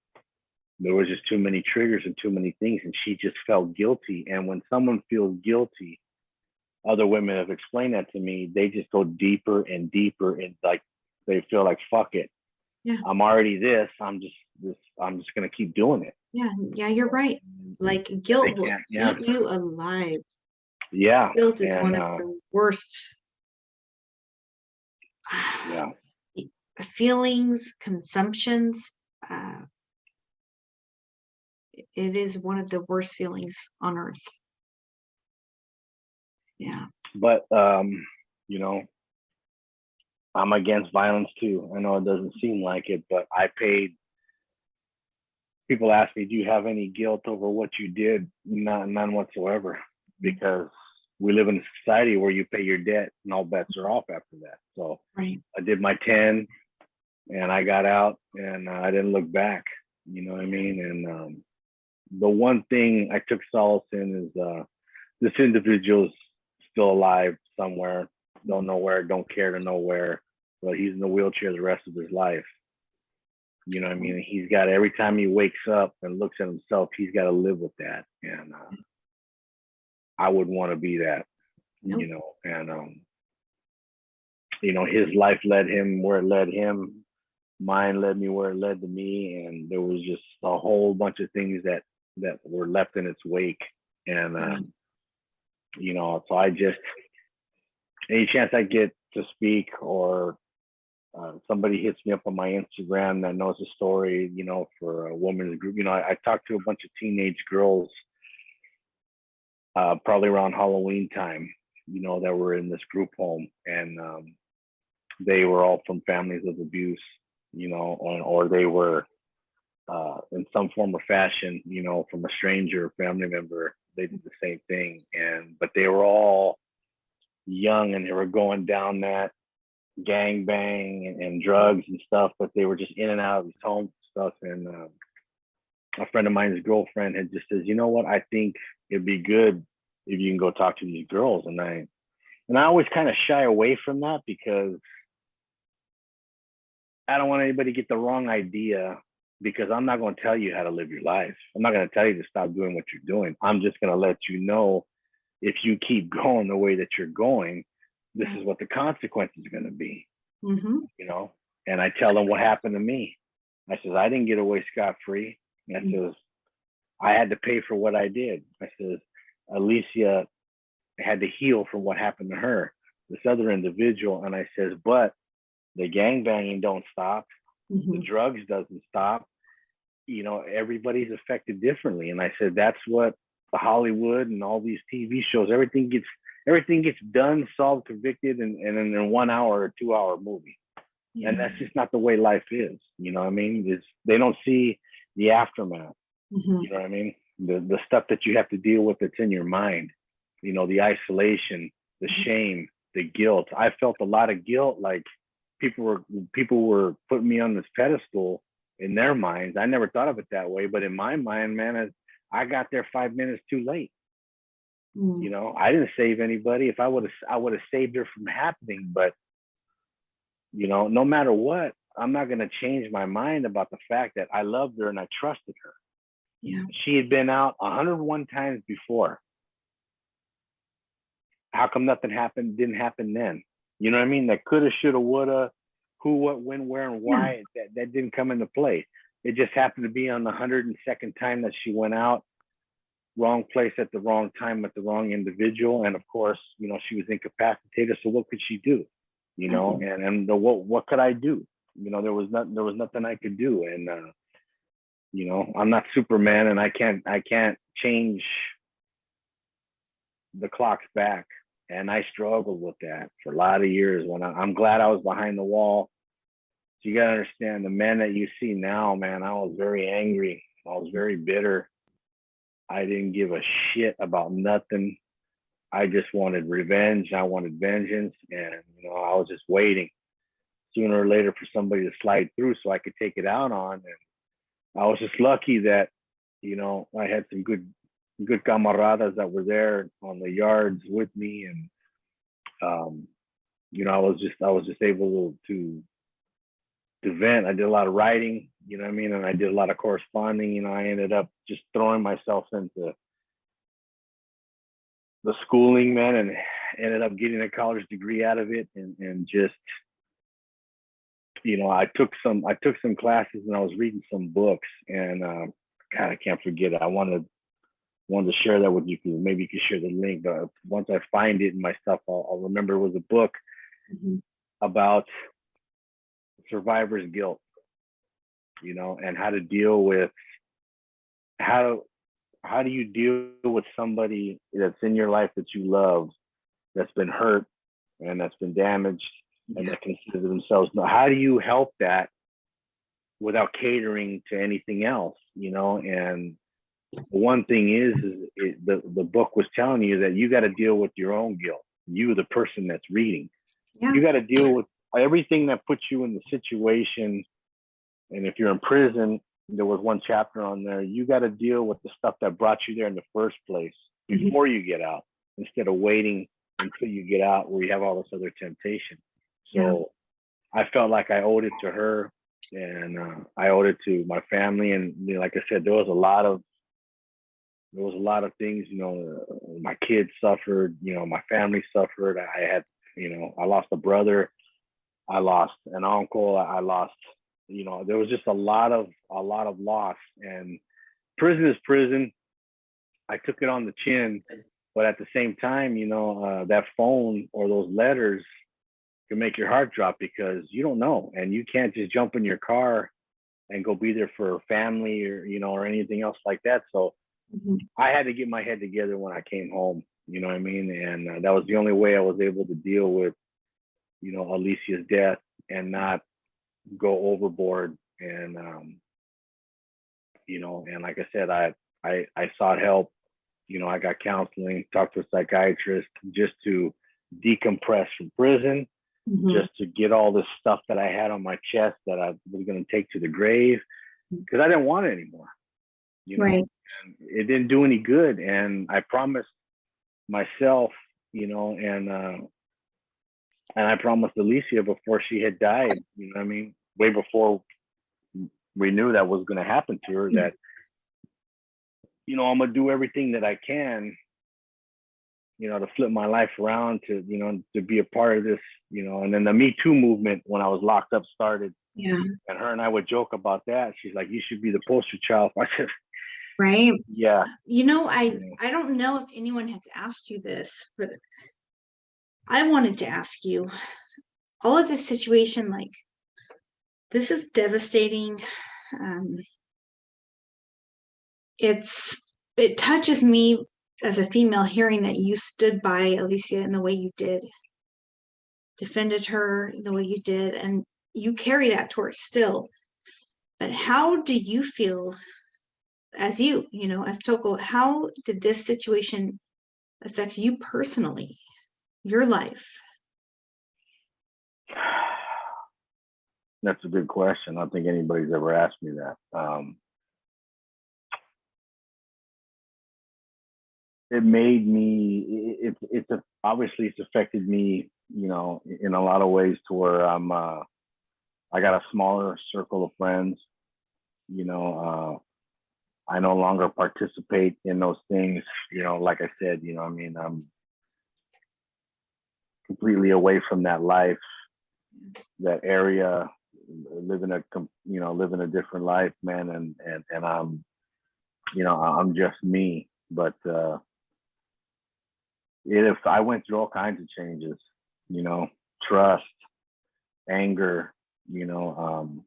Speaker 2: there was just too many triggers and too many things, and she just felt guilty. And when someone feels guilty, other women have explained that to me, they just go deeper and deeper, and like they feel like, fuck it, I'm already this, I'm just gonna keep doing it.
Speaker 1: Yeah, you're right. Like guilt will eat you alive. Guilt is one of the worst feelings, consumptions. It is one of the worst feelings on earth. Yeah.
Speaker 2: But you know, I'm against violence too. I know it doesn't seem like it, but people ask me, do you have any guilt over what you did? None whatsoever, because we live in a society where you pay your debt and all bets are off after that. So I did my 10 and I got out, and I didn't look back, you know what I mean? And the one thing I took solace in is this individual's still alive somewhere, don't know where, don't care to know where, but he's in the wheelchair the rest of his life. You know what I mean? He's got, every time he wakes up and looks at himself, he's got to live with that. And I wouldn't want to be that, you know. And you know, his life led him where it led him. Mine led me where it led to me. And there was just a whole bunch of things that were left in its wake. And you know, so I just, any chance I get to speak, or somebody hits me up on my Instagram that knows the story, you know, for a woman's group. You know, I talked to a bunch of teenage girls probably around Halloween time, you know, that were in this group home, and they were all from families of abuse, you know, or they were in some form or fashion, you know, from a stranger or family member, they did the same thing. But they were all young, and they were going down that gang bang and drugs and stuff, but they were just in and out of his home and stuff. And a friend of mine's girlfriend had just says, you know what, I think it'd be good if you can go talk to these girls. And I always kind of shy away from that because I don't want anybody to get the wrong idea, because I'm not going to tell you how to live your life. I'm not going to tell you to stop doing what you're doing. I'm just going to let you know, if you keep going the way that you're going, this is what the consequences are going to be. You know? And I tell them what happened to me. I says, I didn't get away scot-free. And I says, I had to pay for what I did. I says, Alicia had to heal from what happened to her, this other individual. And I says, but the gang banging don't stop. The drugs doesn't stop. You know, everybody's affected differently. And I said, that's what the Hollywood and all these TV shows, everything gets done, solved, convicted, and in 1 hour or 2 hour movie. And that's just not the way life is. You know what I mean? They don't see the aftermath. You know what I mean? The stuff that you have to deal with that's in your mind, you know, the isolation, the shame, the guilt. I felt a lot of guilt, like people were putting me on this pedestal in their minds. I never thought of it that way, but in my mind, man, I got there 5 minutes too late. You know, I didn't save anybody. If I would have saved her from happening. But, you know, no matter what, I'm not going to change my mind about the fact that I loved her and I trusted her.
Speaker 1: Yeah.
Speaker 2: She had been out 101 times before. How come nothing didn't happen then? You know what I mean? That coulda, shoulda, woulda, who, what, when, where, and why, that didn't come into play. It just happened to be on the 102nd time that she went out, wrong place at the wrong time with the wrong individual. And of course, you know, she was incapacitated. So what could she do? You know, and what could I do? You know, there was nothing I could do. And you know, I'm not Superman, and I can't change the clocks back. And I struggled with that for a lot of years. When I'm glad I was behind the wall. So you gotta understand, the man that you see now, man, I was very angry. I was very bitter. I didn't give a shit about nothing. I just wanted revenge. I wanted vengeance. And, you know, I was just waiting sooner or later for somebody to slide through so I could take it out on. And I was just lucky that, you know, I had some good camaradas that were there on the yards with me. And, you know, I was just able to vent. I did a lot of writing, you know what I mean? And I did a lot of corresponding. You know, I ended up just throwing myself into the schooling, man, and ended up getting a college degree out of it. And just, you know, I took some classes, and I was reading some books. And God, I can't forget it. I wanted to share that with you. Maybe you could share the link. But once I find it in my stuff, I'll remember. It was a book about survivor's guilt, you know, and how to deal with how do you deal with somebody that's in your life that you love, that's been hurt and that's been damaged, and that consider themselves. Now, how do you help that without catering to anything else, you know? And one thing is the book was telling you that you got to deal with your own guilt. You, the person that's reading, you got to deal with everything that puts you in the situation. And if you're in prison, there was one chapter on there, you got to deal with the stuff that brought you there in the first place before you get out, instead of waiting until you get out where you have all this other temptation. So I felt like I owed it to her, and I owed it to my family. And, you know, like I said, there was a lot of things, you know, my kids suffered, you know, my family suffered. I had, you know, I lost a brother, I lost an uncle, I lost, you know, there was just a lot of loss. And prison is prison. I took it on the chin, but at the same time, you know, that phone or those letters can make your heart drop, because you don't know, and you can't just jump in your car and go be there for family, or, you know, or anything else like that. So I had to get my head together when I came home, you know what I mean? And that was the only way I was able to deal with, you know, Alicia's death and not go overboard. And, you know, and like I said, I sought help, you know, I got counseling, talked to a psychiatrist just to decompress from prison
Speaker 1: Mhm.
Speaker 2: just to get all this stuff that I had on my chest that I was going to take to the grave, because I didn't want it anymore. You know,
Speaker 1: Right.
Speaker 2: and it didn't do any good. And I promised myself, you know, and I promised Alicia before she had died, you know what I mean? Way before we knew that was going to happen to her, that, you know, I'm going to do everything that I can, you know, to flip my life around, to, you know, to be a part of this, you know. And then the Me Too movement, when I was locked up, started.
Speaker 1: Yeah.
Speaker 2: And her and I would joke about that. She's like, you should be the poster child. I said,
Speaker 1: Right.
Speaker 2: yeah.
Speaker 1: You know,
Speaker 2: You know.
Speaker 1: I don't know if anyone has asked you this, but I wanted to ask you, all of this situation, like, this is devastating. Um, it touches me as a female, hearing that you stood by Alicia in the way you did, defended her the way you did, and you carry that torch still. But how do you feel as you know, as Toko? How did this situation affect you personally, your life?
Speaker 2: That's a good question. I don't think anybody's ever asked me that. It made me, obviously it's affected me, you know, in a lot of ways, to where I got a smaller circle of friends, you know. I no longer participate in those things, you know. Like I said, you know, I mean, I'm completely away from that life, that area, living a different life, man. And I'm, you know, I'm just me. But if I went through all kinds of changes, you know, trust, anger, you know,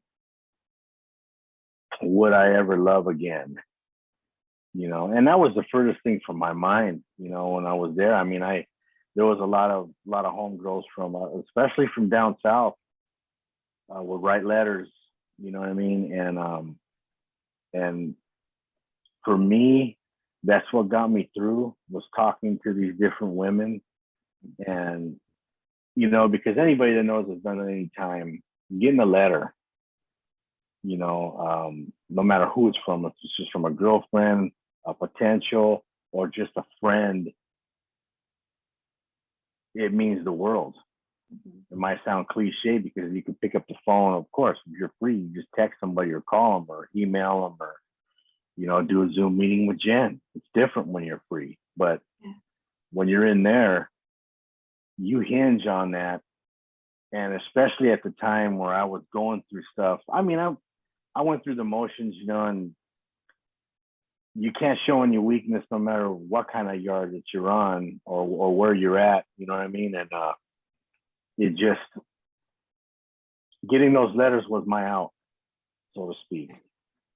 Speaker 2: would I ever love again? You know, and that was the furthest thing from my mind, you know, when I was there. I mean, there was a lot of homegirls from, especially from down south, would write letters, you know what I mean? And for me, that's what got me through, was talking to these different women. And, you know, because anybody that knows has done it any time, getting a letter, you know, no matter who it's from, if it's just from a girlfriend, a potential, or just a friend, it means the world. It might sound cliche because you can pick up the phone. Of course, if you're free, you just text somebody or call them or email them, or, you know, do a Zoom meeting with Jen. It's different when you're free. But when you're in there, you hinge on that. And especially at the time where I was going through stuff, I mean, I went through the motions, you know, and you can't show any weakness no matter what kind of yard that you're on, or where you're at, you know what I mean? And it just, getting those letters was my out, so to speak.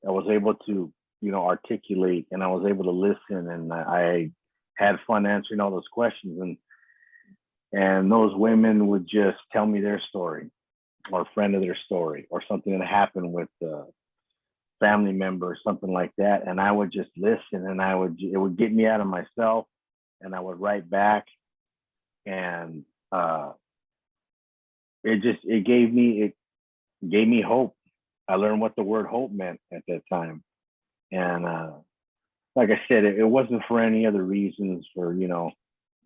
Speaker 2: I was able to, you know, articulate, and I was able to listen, and I had fun answering all those questions. And those women would just tell me their story, or a friend of their story, or something that happened with a family member, or something like that. And I would just listen, and it would get me out of myself, and I would write back. And it gave me hope. I learned what the word hope meant at that time. And like I said, it wasn't for any other reasons, for, you know,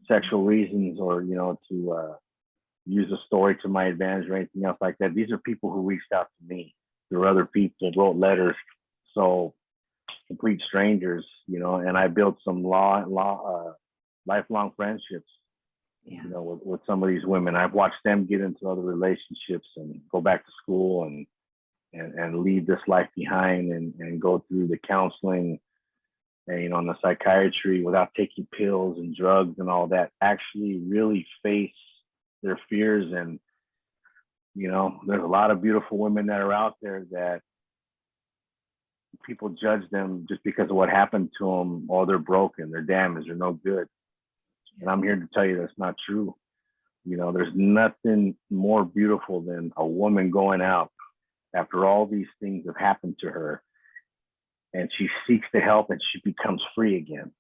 Speaker 2: sexual reasons, or, you know, to use a story to my advantage or anything else like that. These are people who reached out to me. There were other people that wrote letters. So complete strangers, you know, and I built some lifelong friendships, you know, with some of these women. I've watched them get into other relationships and go back to school and leave this life behind, and go through the counseling and, you know, on the psychiatry, without taking pills and drugs and all that, actually really face their fears. And, you know, there's a lot of beautiful women that are out there that people judge them just because of what happened to them. Oh, they're broken, they're damaged, they're no good. And I'm here to tell you that's not true. You know, there's nothing more beautiful than a woman going out after all these things have happened to her, and she seeks the help, and she becomes free again.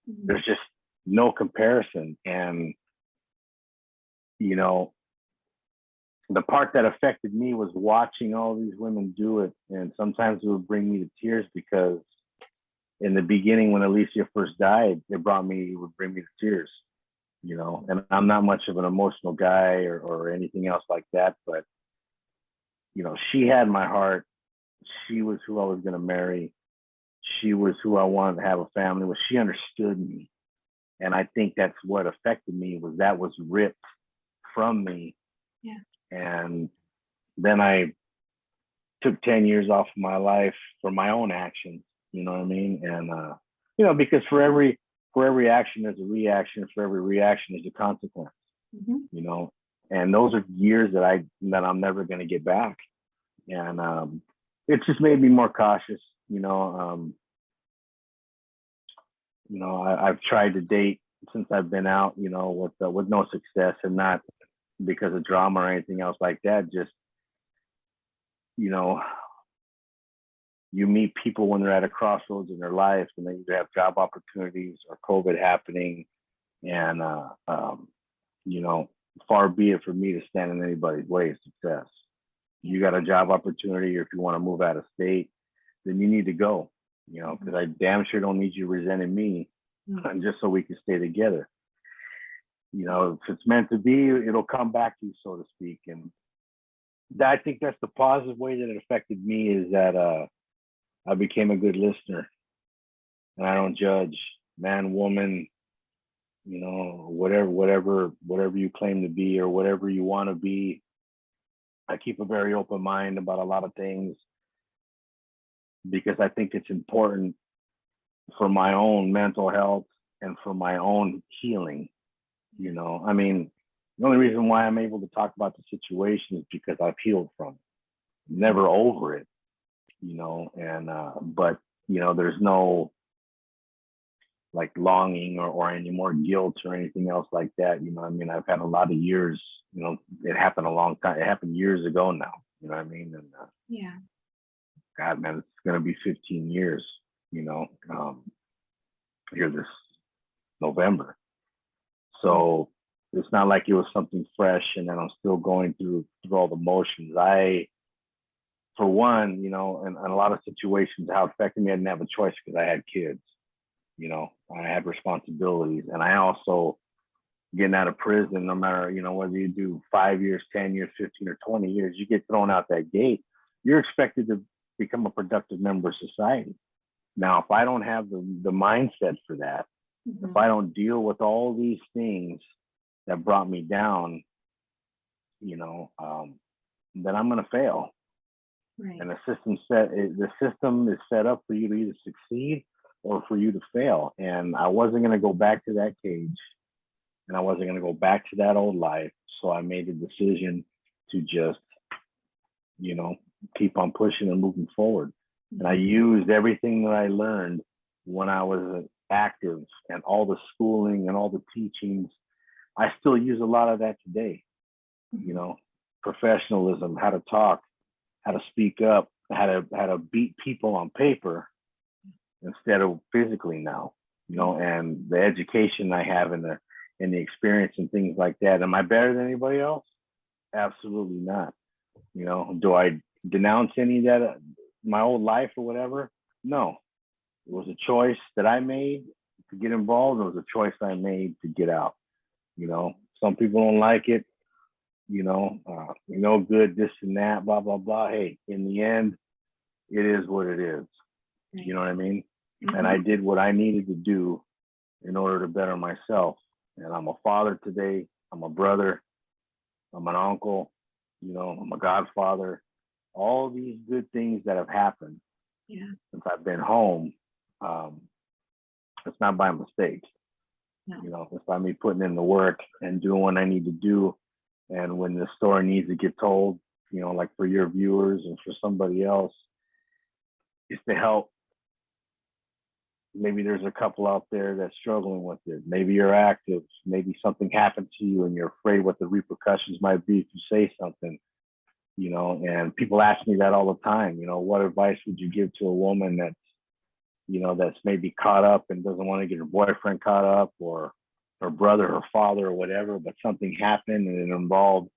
Speaker 2: There's just no comparison. And, you know, the part that affected me was watching all these women do it. And sometimes it would bring me to tears because in the beginning, when Alicia first died, it would bring me to tears, you know, and I'm not much of an emotional guy or anything else like that. But, you know, she had my heart. She was who I was going to marry. She was who I wanted to have a family with. She understood me. And I think that's what affected me was ripped from me.
Speaker 1: Yeah.
Speaker 2: And then I took 10 years off of my life for my own actions, you know what I mean? And, you know, because for every action, there's a reaction. For every reaction, there's a consequence, you know? And those are years that I'm never going to get back. And it just made me more cautious, you know? You know, I've tried to date since I've been out, you know, with no success, and not because of drama or anything else like that. Just, you know, you meet people when they're at a crossroads in their lives, and they either have job opportunities or COVID happening. And, you know, far be it for me to stand in anybody's way of success. You got a job opportunity, or if you want to move out of state, then you need to go, you know, because I damn sure don't need you resenting me just so we can stay together. You know, if it's meant to be, it'll come back to you, so to speak. And I think that's the positive way that it affected me, is that I became a good listener, and I don't judge man, woman, you know, whatever you claim to be or whatever you want to be. I keep a very open mind about a lot of things because I think it's important for my own mental health and for my own healing. You know, I mean, the only reason why I'm able to talk about the situation is because I've healed from it, never over it, you know, and, but, you know, there's no like longing or any more guilt or anything else like that. You know, I mean, I've had a lot of years, you know, it happened a long time. It happened years ago now, you know what I mean? And
Speaker 1: Yeah.
Speaker 2: God, man, it's going to be 15 years, you know, here this November. So it's not like it was something fresh and then I'm still going through all the motions. For one, you know, in a lot of situations, how it affected me, I didn't have a choice because I had kids, you know, I had responsibilities. And I also, getting out of prison, no matter, you know, whether you do 5 years, 10 years, 15 or 20 years, you get thrown out that gate, you're expected to become a productive member of society. Now, if I don't have the mindset for that, if I don't deal with all these things that brought me down, you know, then I'm going to fail. Right. And the system is set up for you to either succeed or for you to fail. And I wasn't going to go back to that cage, and I wasn't going to go back to that old life. So I made the decision to just, you know, keep on pushing and moving forward. And I used everything that I learned when I was active, and all the schooling and all the teachings. I still use a lot of that today, you know, professionalism, how to talk, how to speak up, how to beat people on paper instead of physically now, you know, and the education I have and the experience and things like that. Am I better than anybody else? Absolutely not. You know, do I denounce any of that, my old life or whatever? No. It was a choice that I made to get involved. It was a choice I made to get out. You know, some people don't like it, you know, good, this and that, blah, blah, blah. Hey, in the end, it is what it is. You know what I mean? And I did what I needed to do in order to better myself. And I'm a father today. I'm a brother. I'm an uncle. You know, I'm a godfather. All these good things that have happened since I've been home, it's not by mistake. No. You know, it's by me putting in the work and doing what I need to do. And when the story needs to get told, you know, like for your viewers and for somebody else, is to help. Maybe there's a couple out there that's struggling with it. Maybe you're active. Maybe something happened to you and you're afraid what the repercussions might be if you say something, you know, and people ask me that all the time, you know, what advice would you give to a woman that's, you know, that's maybe caught up and doesn't want to get her boyfriend caught up, or her brother or father or whatever, but something happened and it involved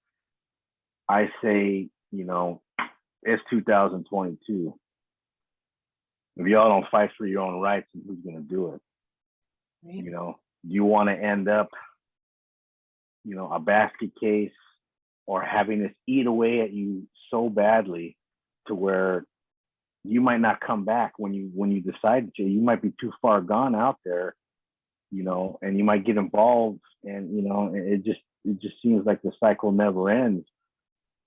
Speaker 2: I say, it's 2022. If y'all don't fight for your own rights, then who's gonna do it?
Speaker 1: Right.
Speaker 2: Do you want to end up, a basket case, or having this eat away at you so badly to where you might not come back when you decide to? You might be too far gone out there, and you might get involved, and it just seems like the cycle never ends.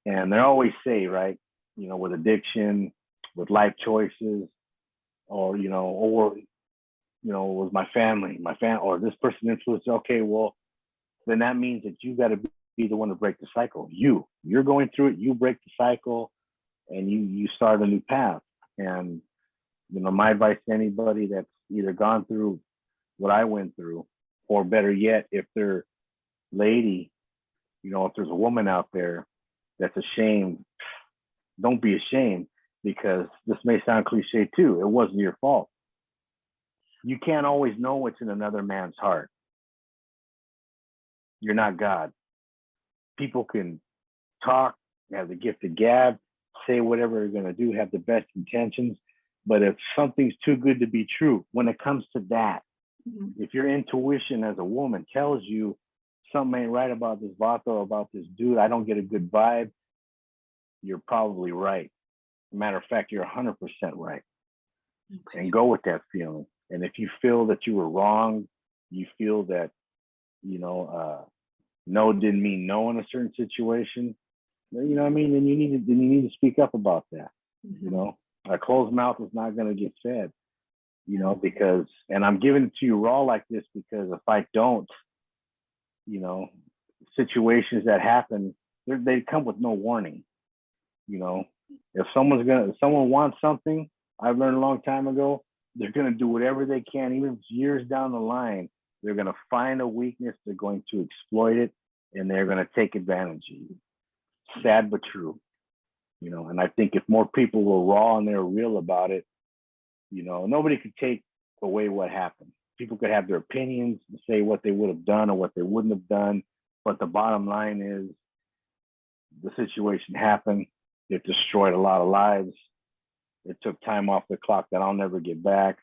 Speaker 2: And they always say, right, with addiction, with life choices, or with my family, or this person influenced. Okay, well, then that means that you got to be the one to break the cycle. You're going through it. You break the cycle, and you start a new path. And my advice to anybody that's either gone through what I went through, or better yet, if they're lady, if there's a woman out there that's ashamed, don't be ashamed, because this may sound cliche too. It wasn't your fault. You can't always know what's in another man's heart. You're not God. People can talk, have the gift of gab, say whatever they're going to do, have the best intentions. But if something's too good to be true, when it comes to that, if your intuition as a woman tells you something ain't right about this vato, about this dude, I don't get a good vibe, you're probably right. Matter of fact, you're 100% right. Okay. And go with that feeling. And if you feel that you were wrong, you feel that, no didn't mean no in a certain situation, you know what I mean? Then you need to speak up about that. A closed mouth is not going to get fed, because, and I'm giving it to you raw like this, because if I don't, situations that happen, they come with no warning. If someone wants something, I've learned a long time ago, they're going to do whatever they can, even if it's years down the line. They're going to find a weakness, they're going to exploit it, and they're going to take advantage of you. Sad but true. And I think if more people were raw and they're real about it, nobody could take away what happened. People could have their opinions and say what they would have done or what they wouldn't have done, but the bottom line is the situation happened. It destroyed a lot of lives. It took time off the clock that I'll never get back.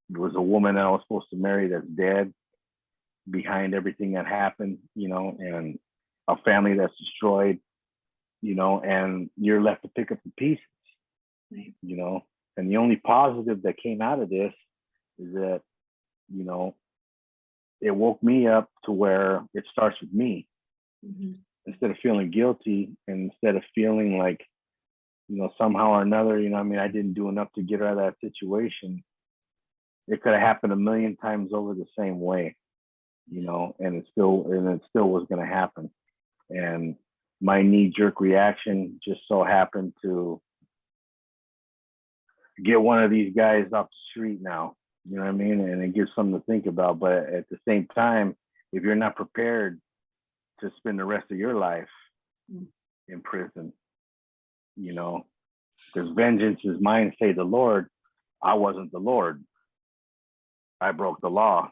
Speaker 2: There was a woman that I was supposed to marry that's dead behind everything that happened, and a family that's destroyed, and you're left to pick up the pieces, and the only positive that came out of this is that, it woke me up to where it starts with me. Instead of feeling guilty, and instead of feeling like, somehow or another, I didn't do enough to get her out of that situation. It could have happened a million times over the same way, and it still was going to happen. And my knee-jerk reaction just so happened to get one of these guys off the street now, and it gives something to think about. But at the same time, if you're not prepared to spend the rest of your life in prison, because vengeance is mine, say the Lord. I wasn't the Lord. I broke the law,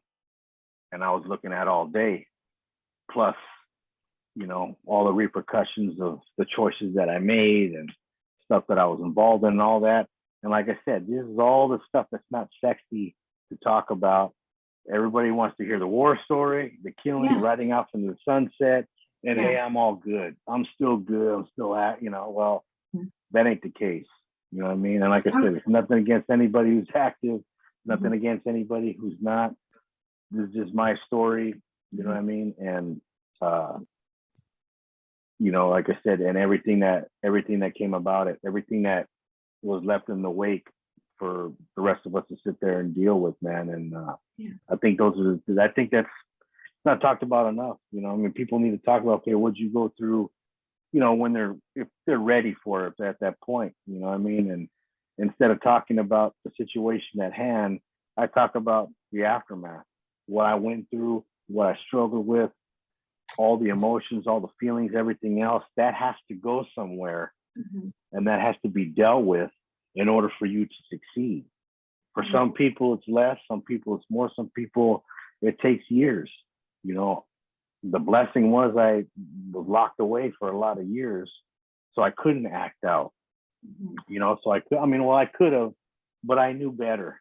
Speaker 2: and I was looking at all day, plus, all the repercussions of the choices that I made and stuff that I was involved in and all that. And like I said, this is all the stuff that's not sexy to talk about. Everybody wants to hear the war story, the killing, riding off into the sunset, and hey, I'm all good. I'm still good. I'm still at, well, that ain't the case. You know what I mean? And like I said, it's nothing against anybody who's active, nothing against anybody who's not. This is just my story. You know what I mean? And, like I said, and everything that came about it, everything that was left in the wake for the rest of us to sit there and deal with, man. And I think I think that's not talked about enough. People need to talk about, okay, what'd you go through, if they're ready for it at that point, and instead of talking about the situation at hand, I talk about the aftermath, what I went through, what I struggled with, all the emotions, all the feelings, everything else. That has to go somewhere, and that has to be dealt with in order for you to succeed. For some people, it's less. Some people, it's more. Some people, it takes years. the blessing was I was locked away for a lot of years, so I couldn't act out, you know. So I could, I mean, well, I could have, but I knew better,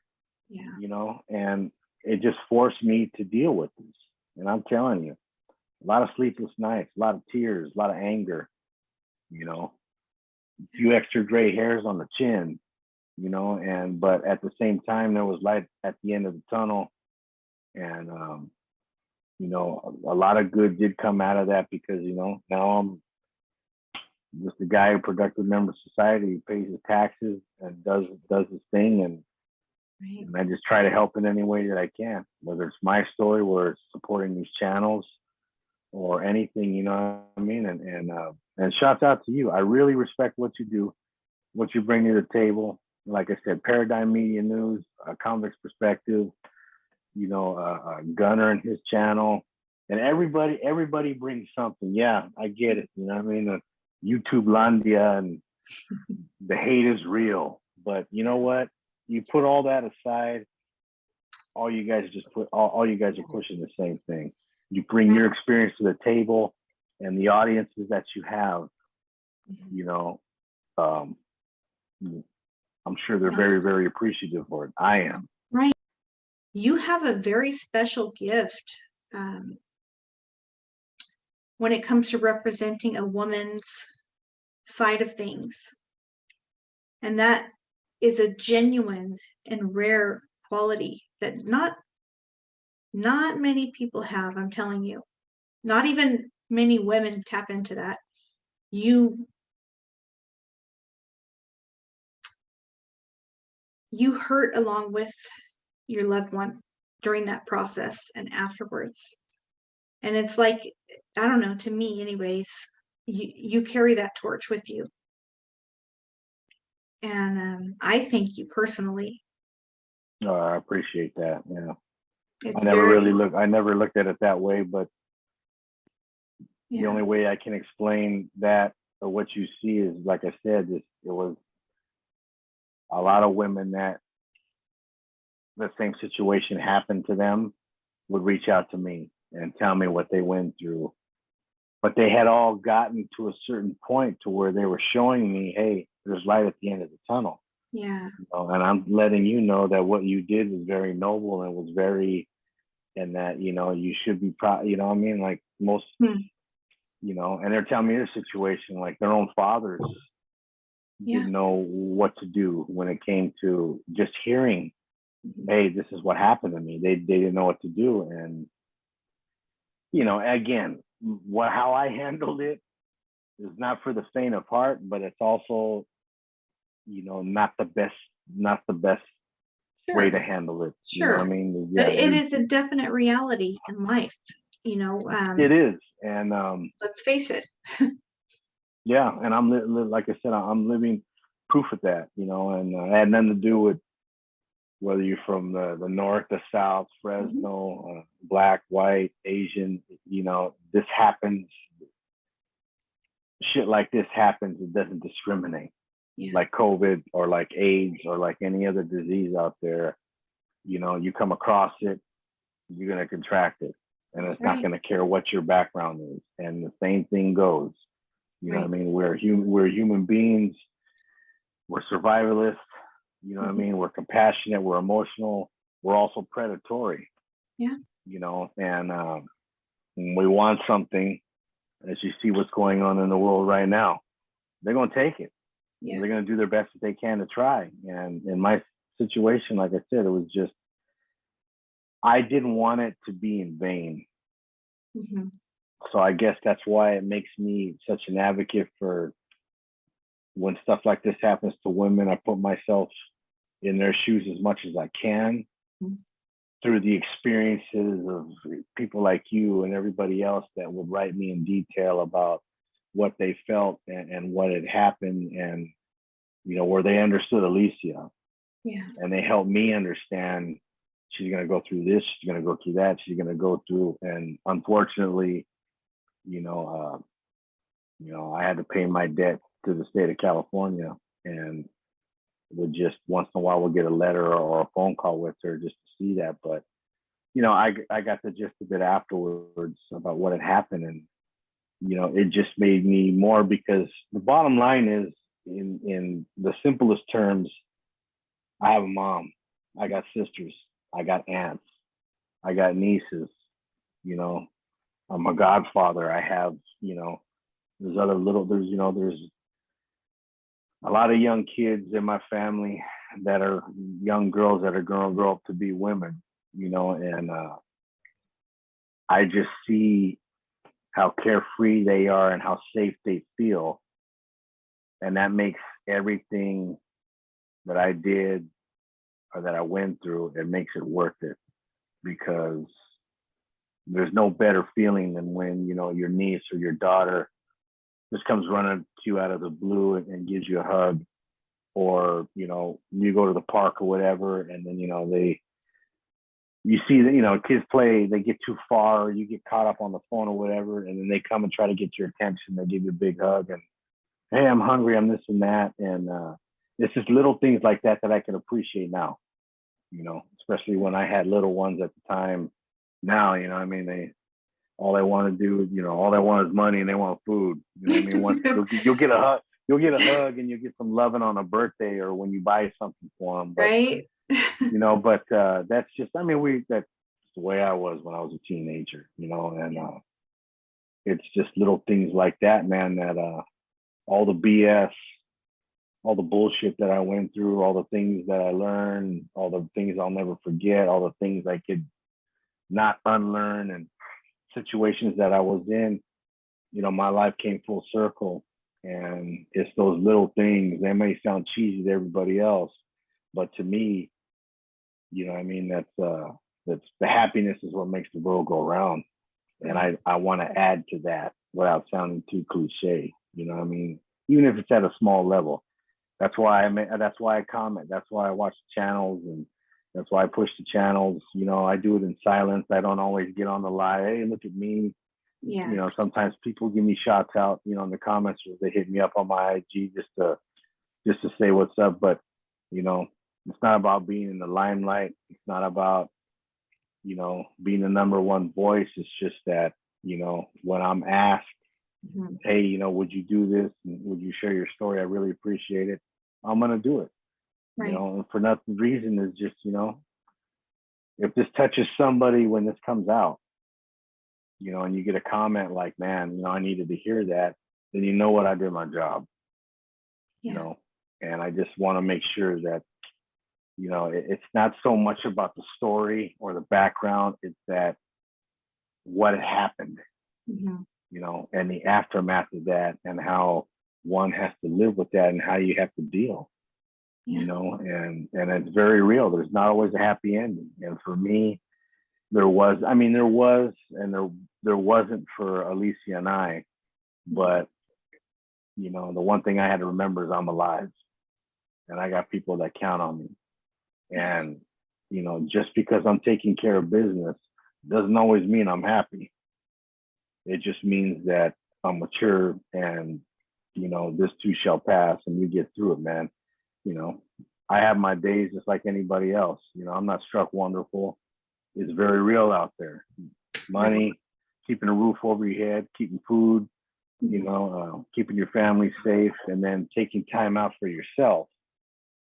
Speaker 1: Yeah.
Speaker 2: you know, and it just forced me to deal with this. And I'm telling you, a lot of sleepless nights, a lot of tears, a lot of anger, you know, a few extra gray hairs on the chin, you know, and but at the same time, there was light at the end of the tunnel. And you know, a lot of good did come out of that because, you know, now I'm just a guy, a productive member of society, he pays his taxes and does his thing,
Speaker 1: Right.
Speaker 2: and I just try to help in any way that I can, whether it's my story, where it's supporting these channels or anything, you know what I mean? And shouts out to you. I really respect what you do, what you bring to the table. Like I said, Paradigm Media News, a Convict's Perspective, you know, Gunner and his channel, and everybody brings something. Yeah, I get it. You know what I mean? YouTube Landia and the hate is real, but you know what? You put all that aside, all you guys all you guys are pushing the same thing. You bring your experience to the table, and the audiences that you have, you know, I'm sure they're very, very appreciative for it. I am.
Speaker 1: Right. You have a very special gift when it comes to representing a woman's side of things. And that is a genuine and rare quality that not many people have, I'm telling you. Not even many women tap into that. You hurt along with your loved one during that process and afterwards. And it's like, I don't know, to me anyways, you carry that torch with you. And I thank you personally.
Speaker 2: Oh, I appreciate that. Yeah.
Speaker 1: It's
Speaker 2: I never
Speaker 1: very,
Speaker 2: I never looked at it that way, but the
Speaker 1: yeah,
Speaker 2: only way I can explain that or what you see is, like I said, it was a lot of women that the same situation happened to them would reach out to me and tell me what they went through. But they had all gotten to a certain point to where they were showing me, hey, there's light at the end of the tunnel.
Speaker 1: yeah,
Speaker 2: You know, and I'm letting you know that what you did was very noble and was very, and that, you know, you should be proud, you know what I mean? Like most, you know, and they're telling me their situation, like their own fathers didn't know what to do when it came to just hearing, hey, this is what happened to me. They didn't know what to do. And, you know, again, how I handled it is not for the faint of heart, but it's also, you know, not the best way to handle it. You know what I mean?
Speaker 1: But it is a definite reality in life, you know.
Speaker 2: It is. And
Speaker 1: let's face it.
Speaker 2: yeah, and I'm like I said, I'm living proof of that, you know, and it had nothing to do with whether you're from the north, the south, Fresno, black, white, Asian, you know, this happens. Shit like this happens. It doesn't discriminate. Like COVID or like AIDS or like any other disease out there, you know, you come across it, you're going to contract it. And it's not going to care what your background is. And the same thing goes. You know what I mean? We're human beings. We're survivalists. You know what I mean? We're compassionate. We're emotional. We're also predatory.
Speaker 1: Yeah.
Speaker 2: You know, and when we want something, as you see what's going on in the world right now, they're going to take it. Yeah. They're going to do their best that they can to try. And in my situation, like I said, it was just, I didn't want it to be in vain. So I guess that's why it makes me such an advocate for when stuff like this happens to women. I put myself in their shoes as much as I can through the experiences of people like you and everybody else that would write me in detail about what they felt and what had happened, and, you know, where they understood Alicia. Yeah. And they helped me understand she's going to go through this, she's going to go through that, she's going to go through. And unfortunately, you know, I had to pay my debt to the state of California, and would just once in a while we'll get a letter or a phone call with her just to see that. But I got the gist of it afterwards about what had happened, and it just made me more, because the bottom line is, in the simplest terms, I have a mom, I got sisters, I got aunts, I got nieces, I'm a godfather. I have, there's there's a lot of young kids in my family that are young girls that are going to grow up to be women, and I just see how carefree they are and how safe they feel. And that makes everything that I did or that I went through, it makes it worth it, because there's no better feeling than when, your niece or your daughter just comes running to you out of the blue and gives you a hug, or, you go to the park or whatever, and then, you see that, kids play, they get too far, or you get caught up on the phone or whatever, and then they come and try to get your attention. They give you a big hug and, hey, I'm hungry, I'm this and that. And it's just little things like that that I can appreciate now, especially when I had little ones at the time. Now, all they want to do, all they want is money, and they want food. You'll get a hug. You'll get a hug, and you'll get some loving on a birthday or when you buy something for them. But,
Speaker 1: right.
Speaker 2: But that's just, that's the way I was when I was a teenager, and it's just little things like that, man, that all the BS, all the bullshit that I went through, all the things that I learned, all the things I'll never forget, all the things I could not unlearn, and situations that I was in, my life came full circle. And it's those little things, they may sound cheesy to everybody else, but to me, that's the happiness is what makes the world go around. And I want to add to that without sounding too cliche, even if it's at a small level. That's why I comment. That's why I watch the channels, and that's why I push the channels. I do it in silence. I don't always get on the live. Hey, look at me.
Speaker 1: Yeah.
Speaker 2: Sometimes people give me shouts out, in the comments, or they hit me up on my IG just to say what's up. But, it's not about being in the limelight. It's not about, being the number one voice. It's just that, when I'm asked, hey, would you do this? And would you share your story? I really appreciate it. I'm going to do it.
Speaker 1: Right.
Speaker 2: And for nothing reason is just, if this touches somebody when this comes out, and you get a comment like, man, I needed to hear that, then what, I did my job.
Speaker 1: Yeah.
Speaker 2: And I just want to make sure that, it's not so much about the story or the background, it's that what had happened, and the aftermath of that, and how one has to live with that, and how you have to deal, and it's very real. There's not always a happy ending. And for me, there wasn't for Alicia and I, but the one thing I had to remember is I'm alive, and I got people that count on me. And just because I'm taking care of business doesn't always mean I'm happy. It just means that I'm mature, and this too shall pass, and you get through it, man. I have my days just like anybody else. I'm not struck wonderful. It's very real out there. Money, keeping a roof over your head, keeping food, keeping your family safe, and then taking time out for yourself,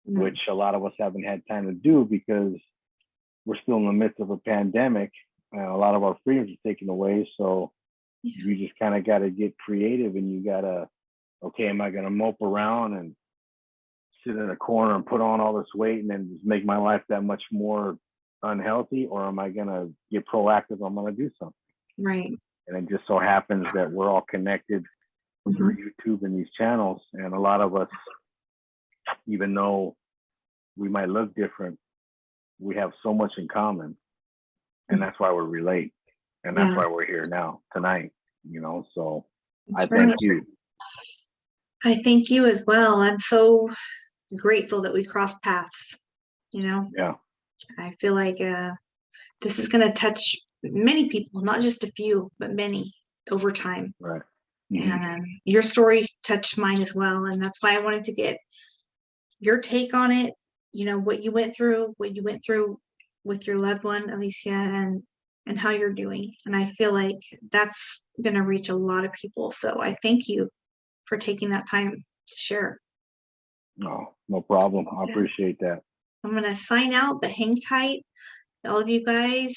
Speaker 2: which a lot of us haven't had time to do because we're still in the midst of a pandemic. A lot of our freedoms are taken away. So you just kind of got to get creative, and you got to, okay, am I going to mope around and sit in a corner and put on all this weight and then just make my life that much more unhealthy, or am I going to get proactive? I'm going to do something.
Speaker 1: Right.
Speaker 2: And it just so happens that we're all connected through YouTube and these channels. And a lot of us, even though we might look different, we have so much in common. And that's why we relate. And that's why we're here now, tonight, so
Speaker 1: That's
Speaker 2: I thank you.
Speaker 1: I thank you as well. I'm so grateful that we crossed paths,
Speaker 2: Yeah.
Speaker 1: I feel like this is going to touch many people, not just a few, but many over time.
Speaker 2: Right.
Speaker 1: And your story touched mine as well. And that's why I wanted to get your take on it. What you went through with your loved one, Alicia, and how you're doing. And I feel like that's going to reach a lot of people. So I thank you for taking that time to share.
Speaker 2: No, no problem. I appreciate that.
Speaker 1: I'm going to sign out, but hang tight. All of you guys,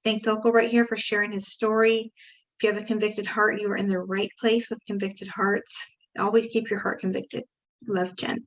Speaker 1: thank Toko right here for sharing his story. If you have a convicted heart, you are in the right place with convicted hearts. Always keep your heart convicted. Love, Jen.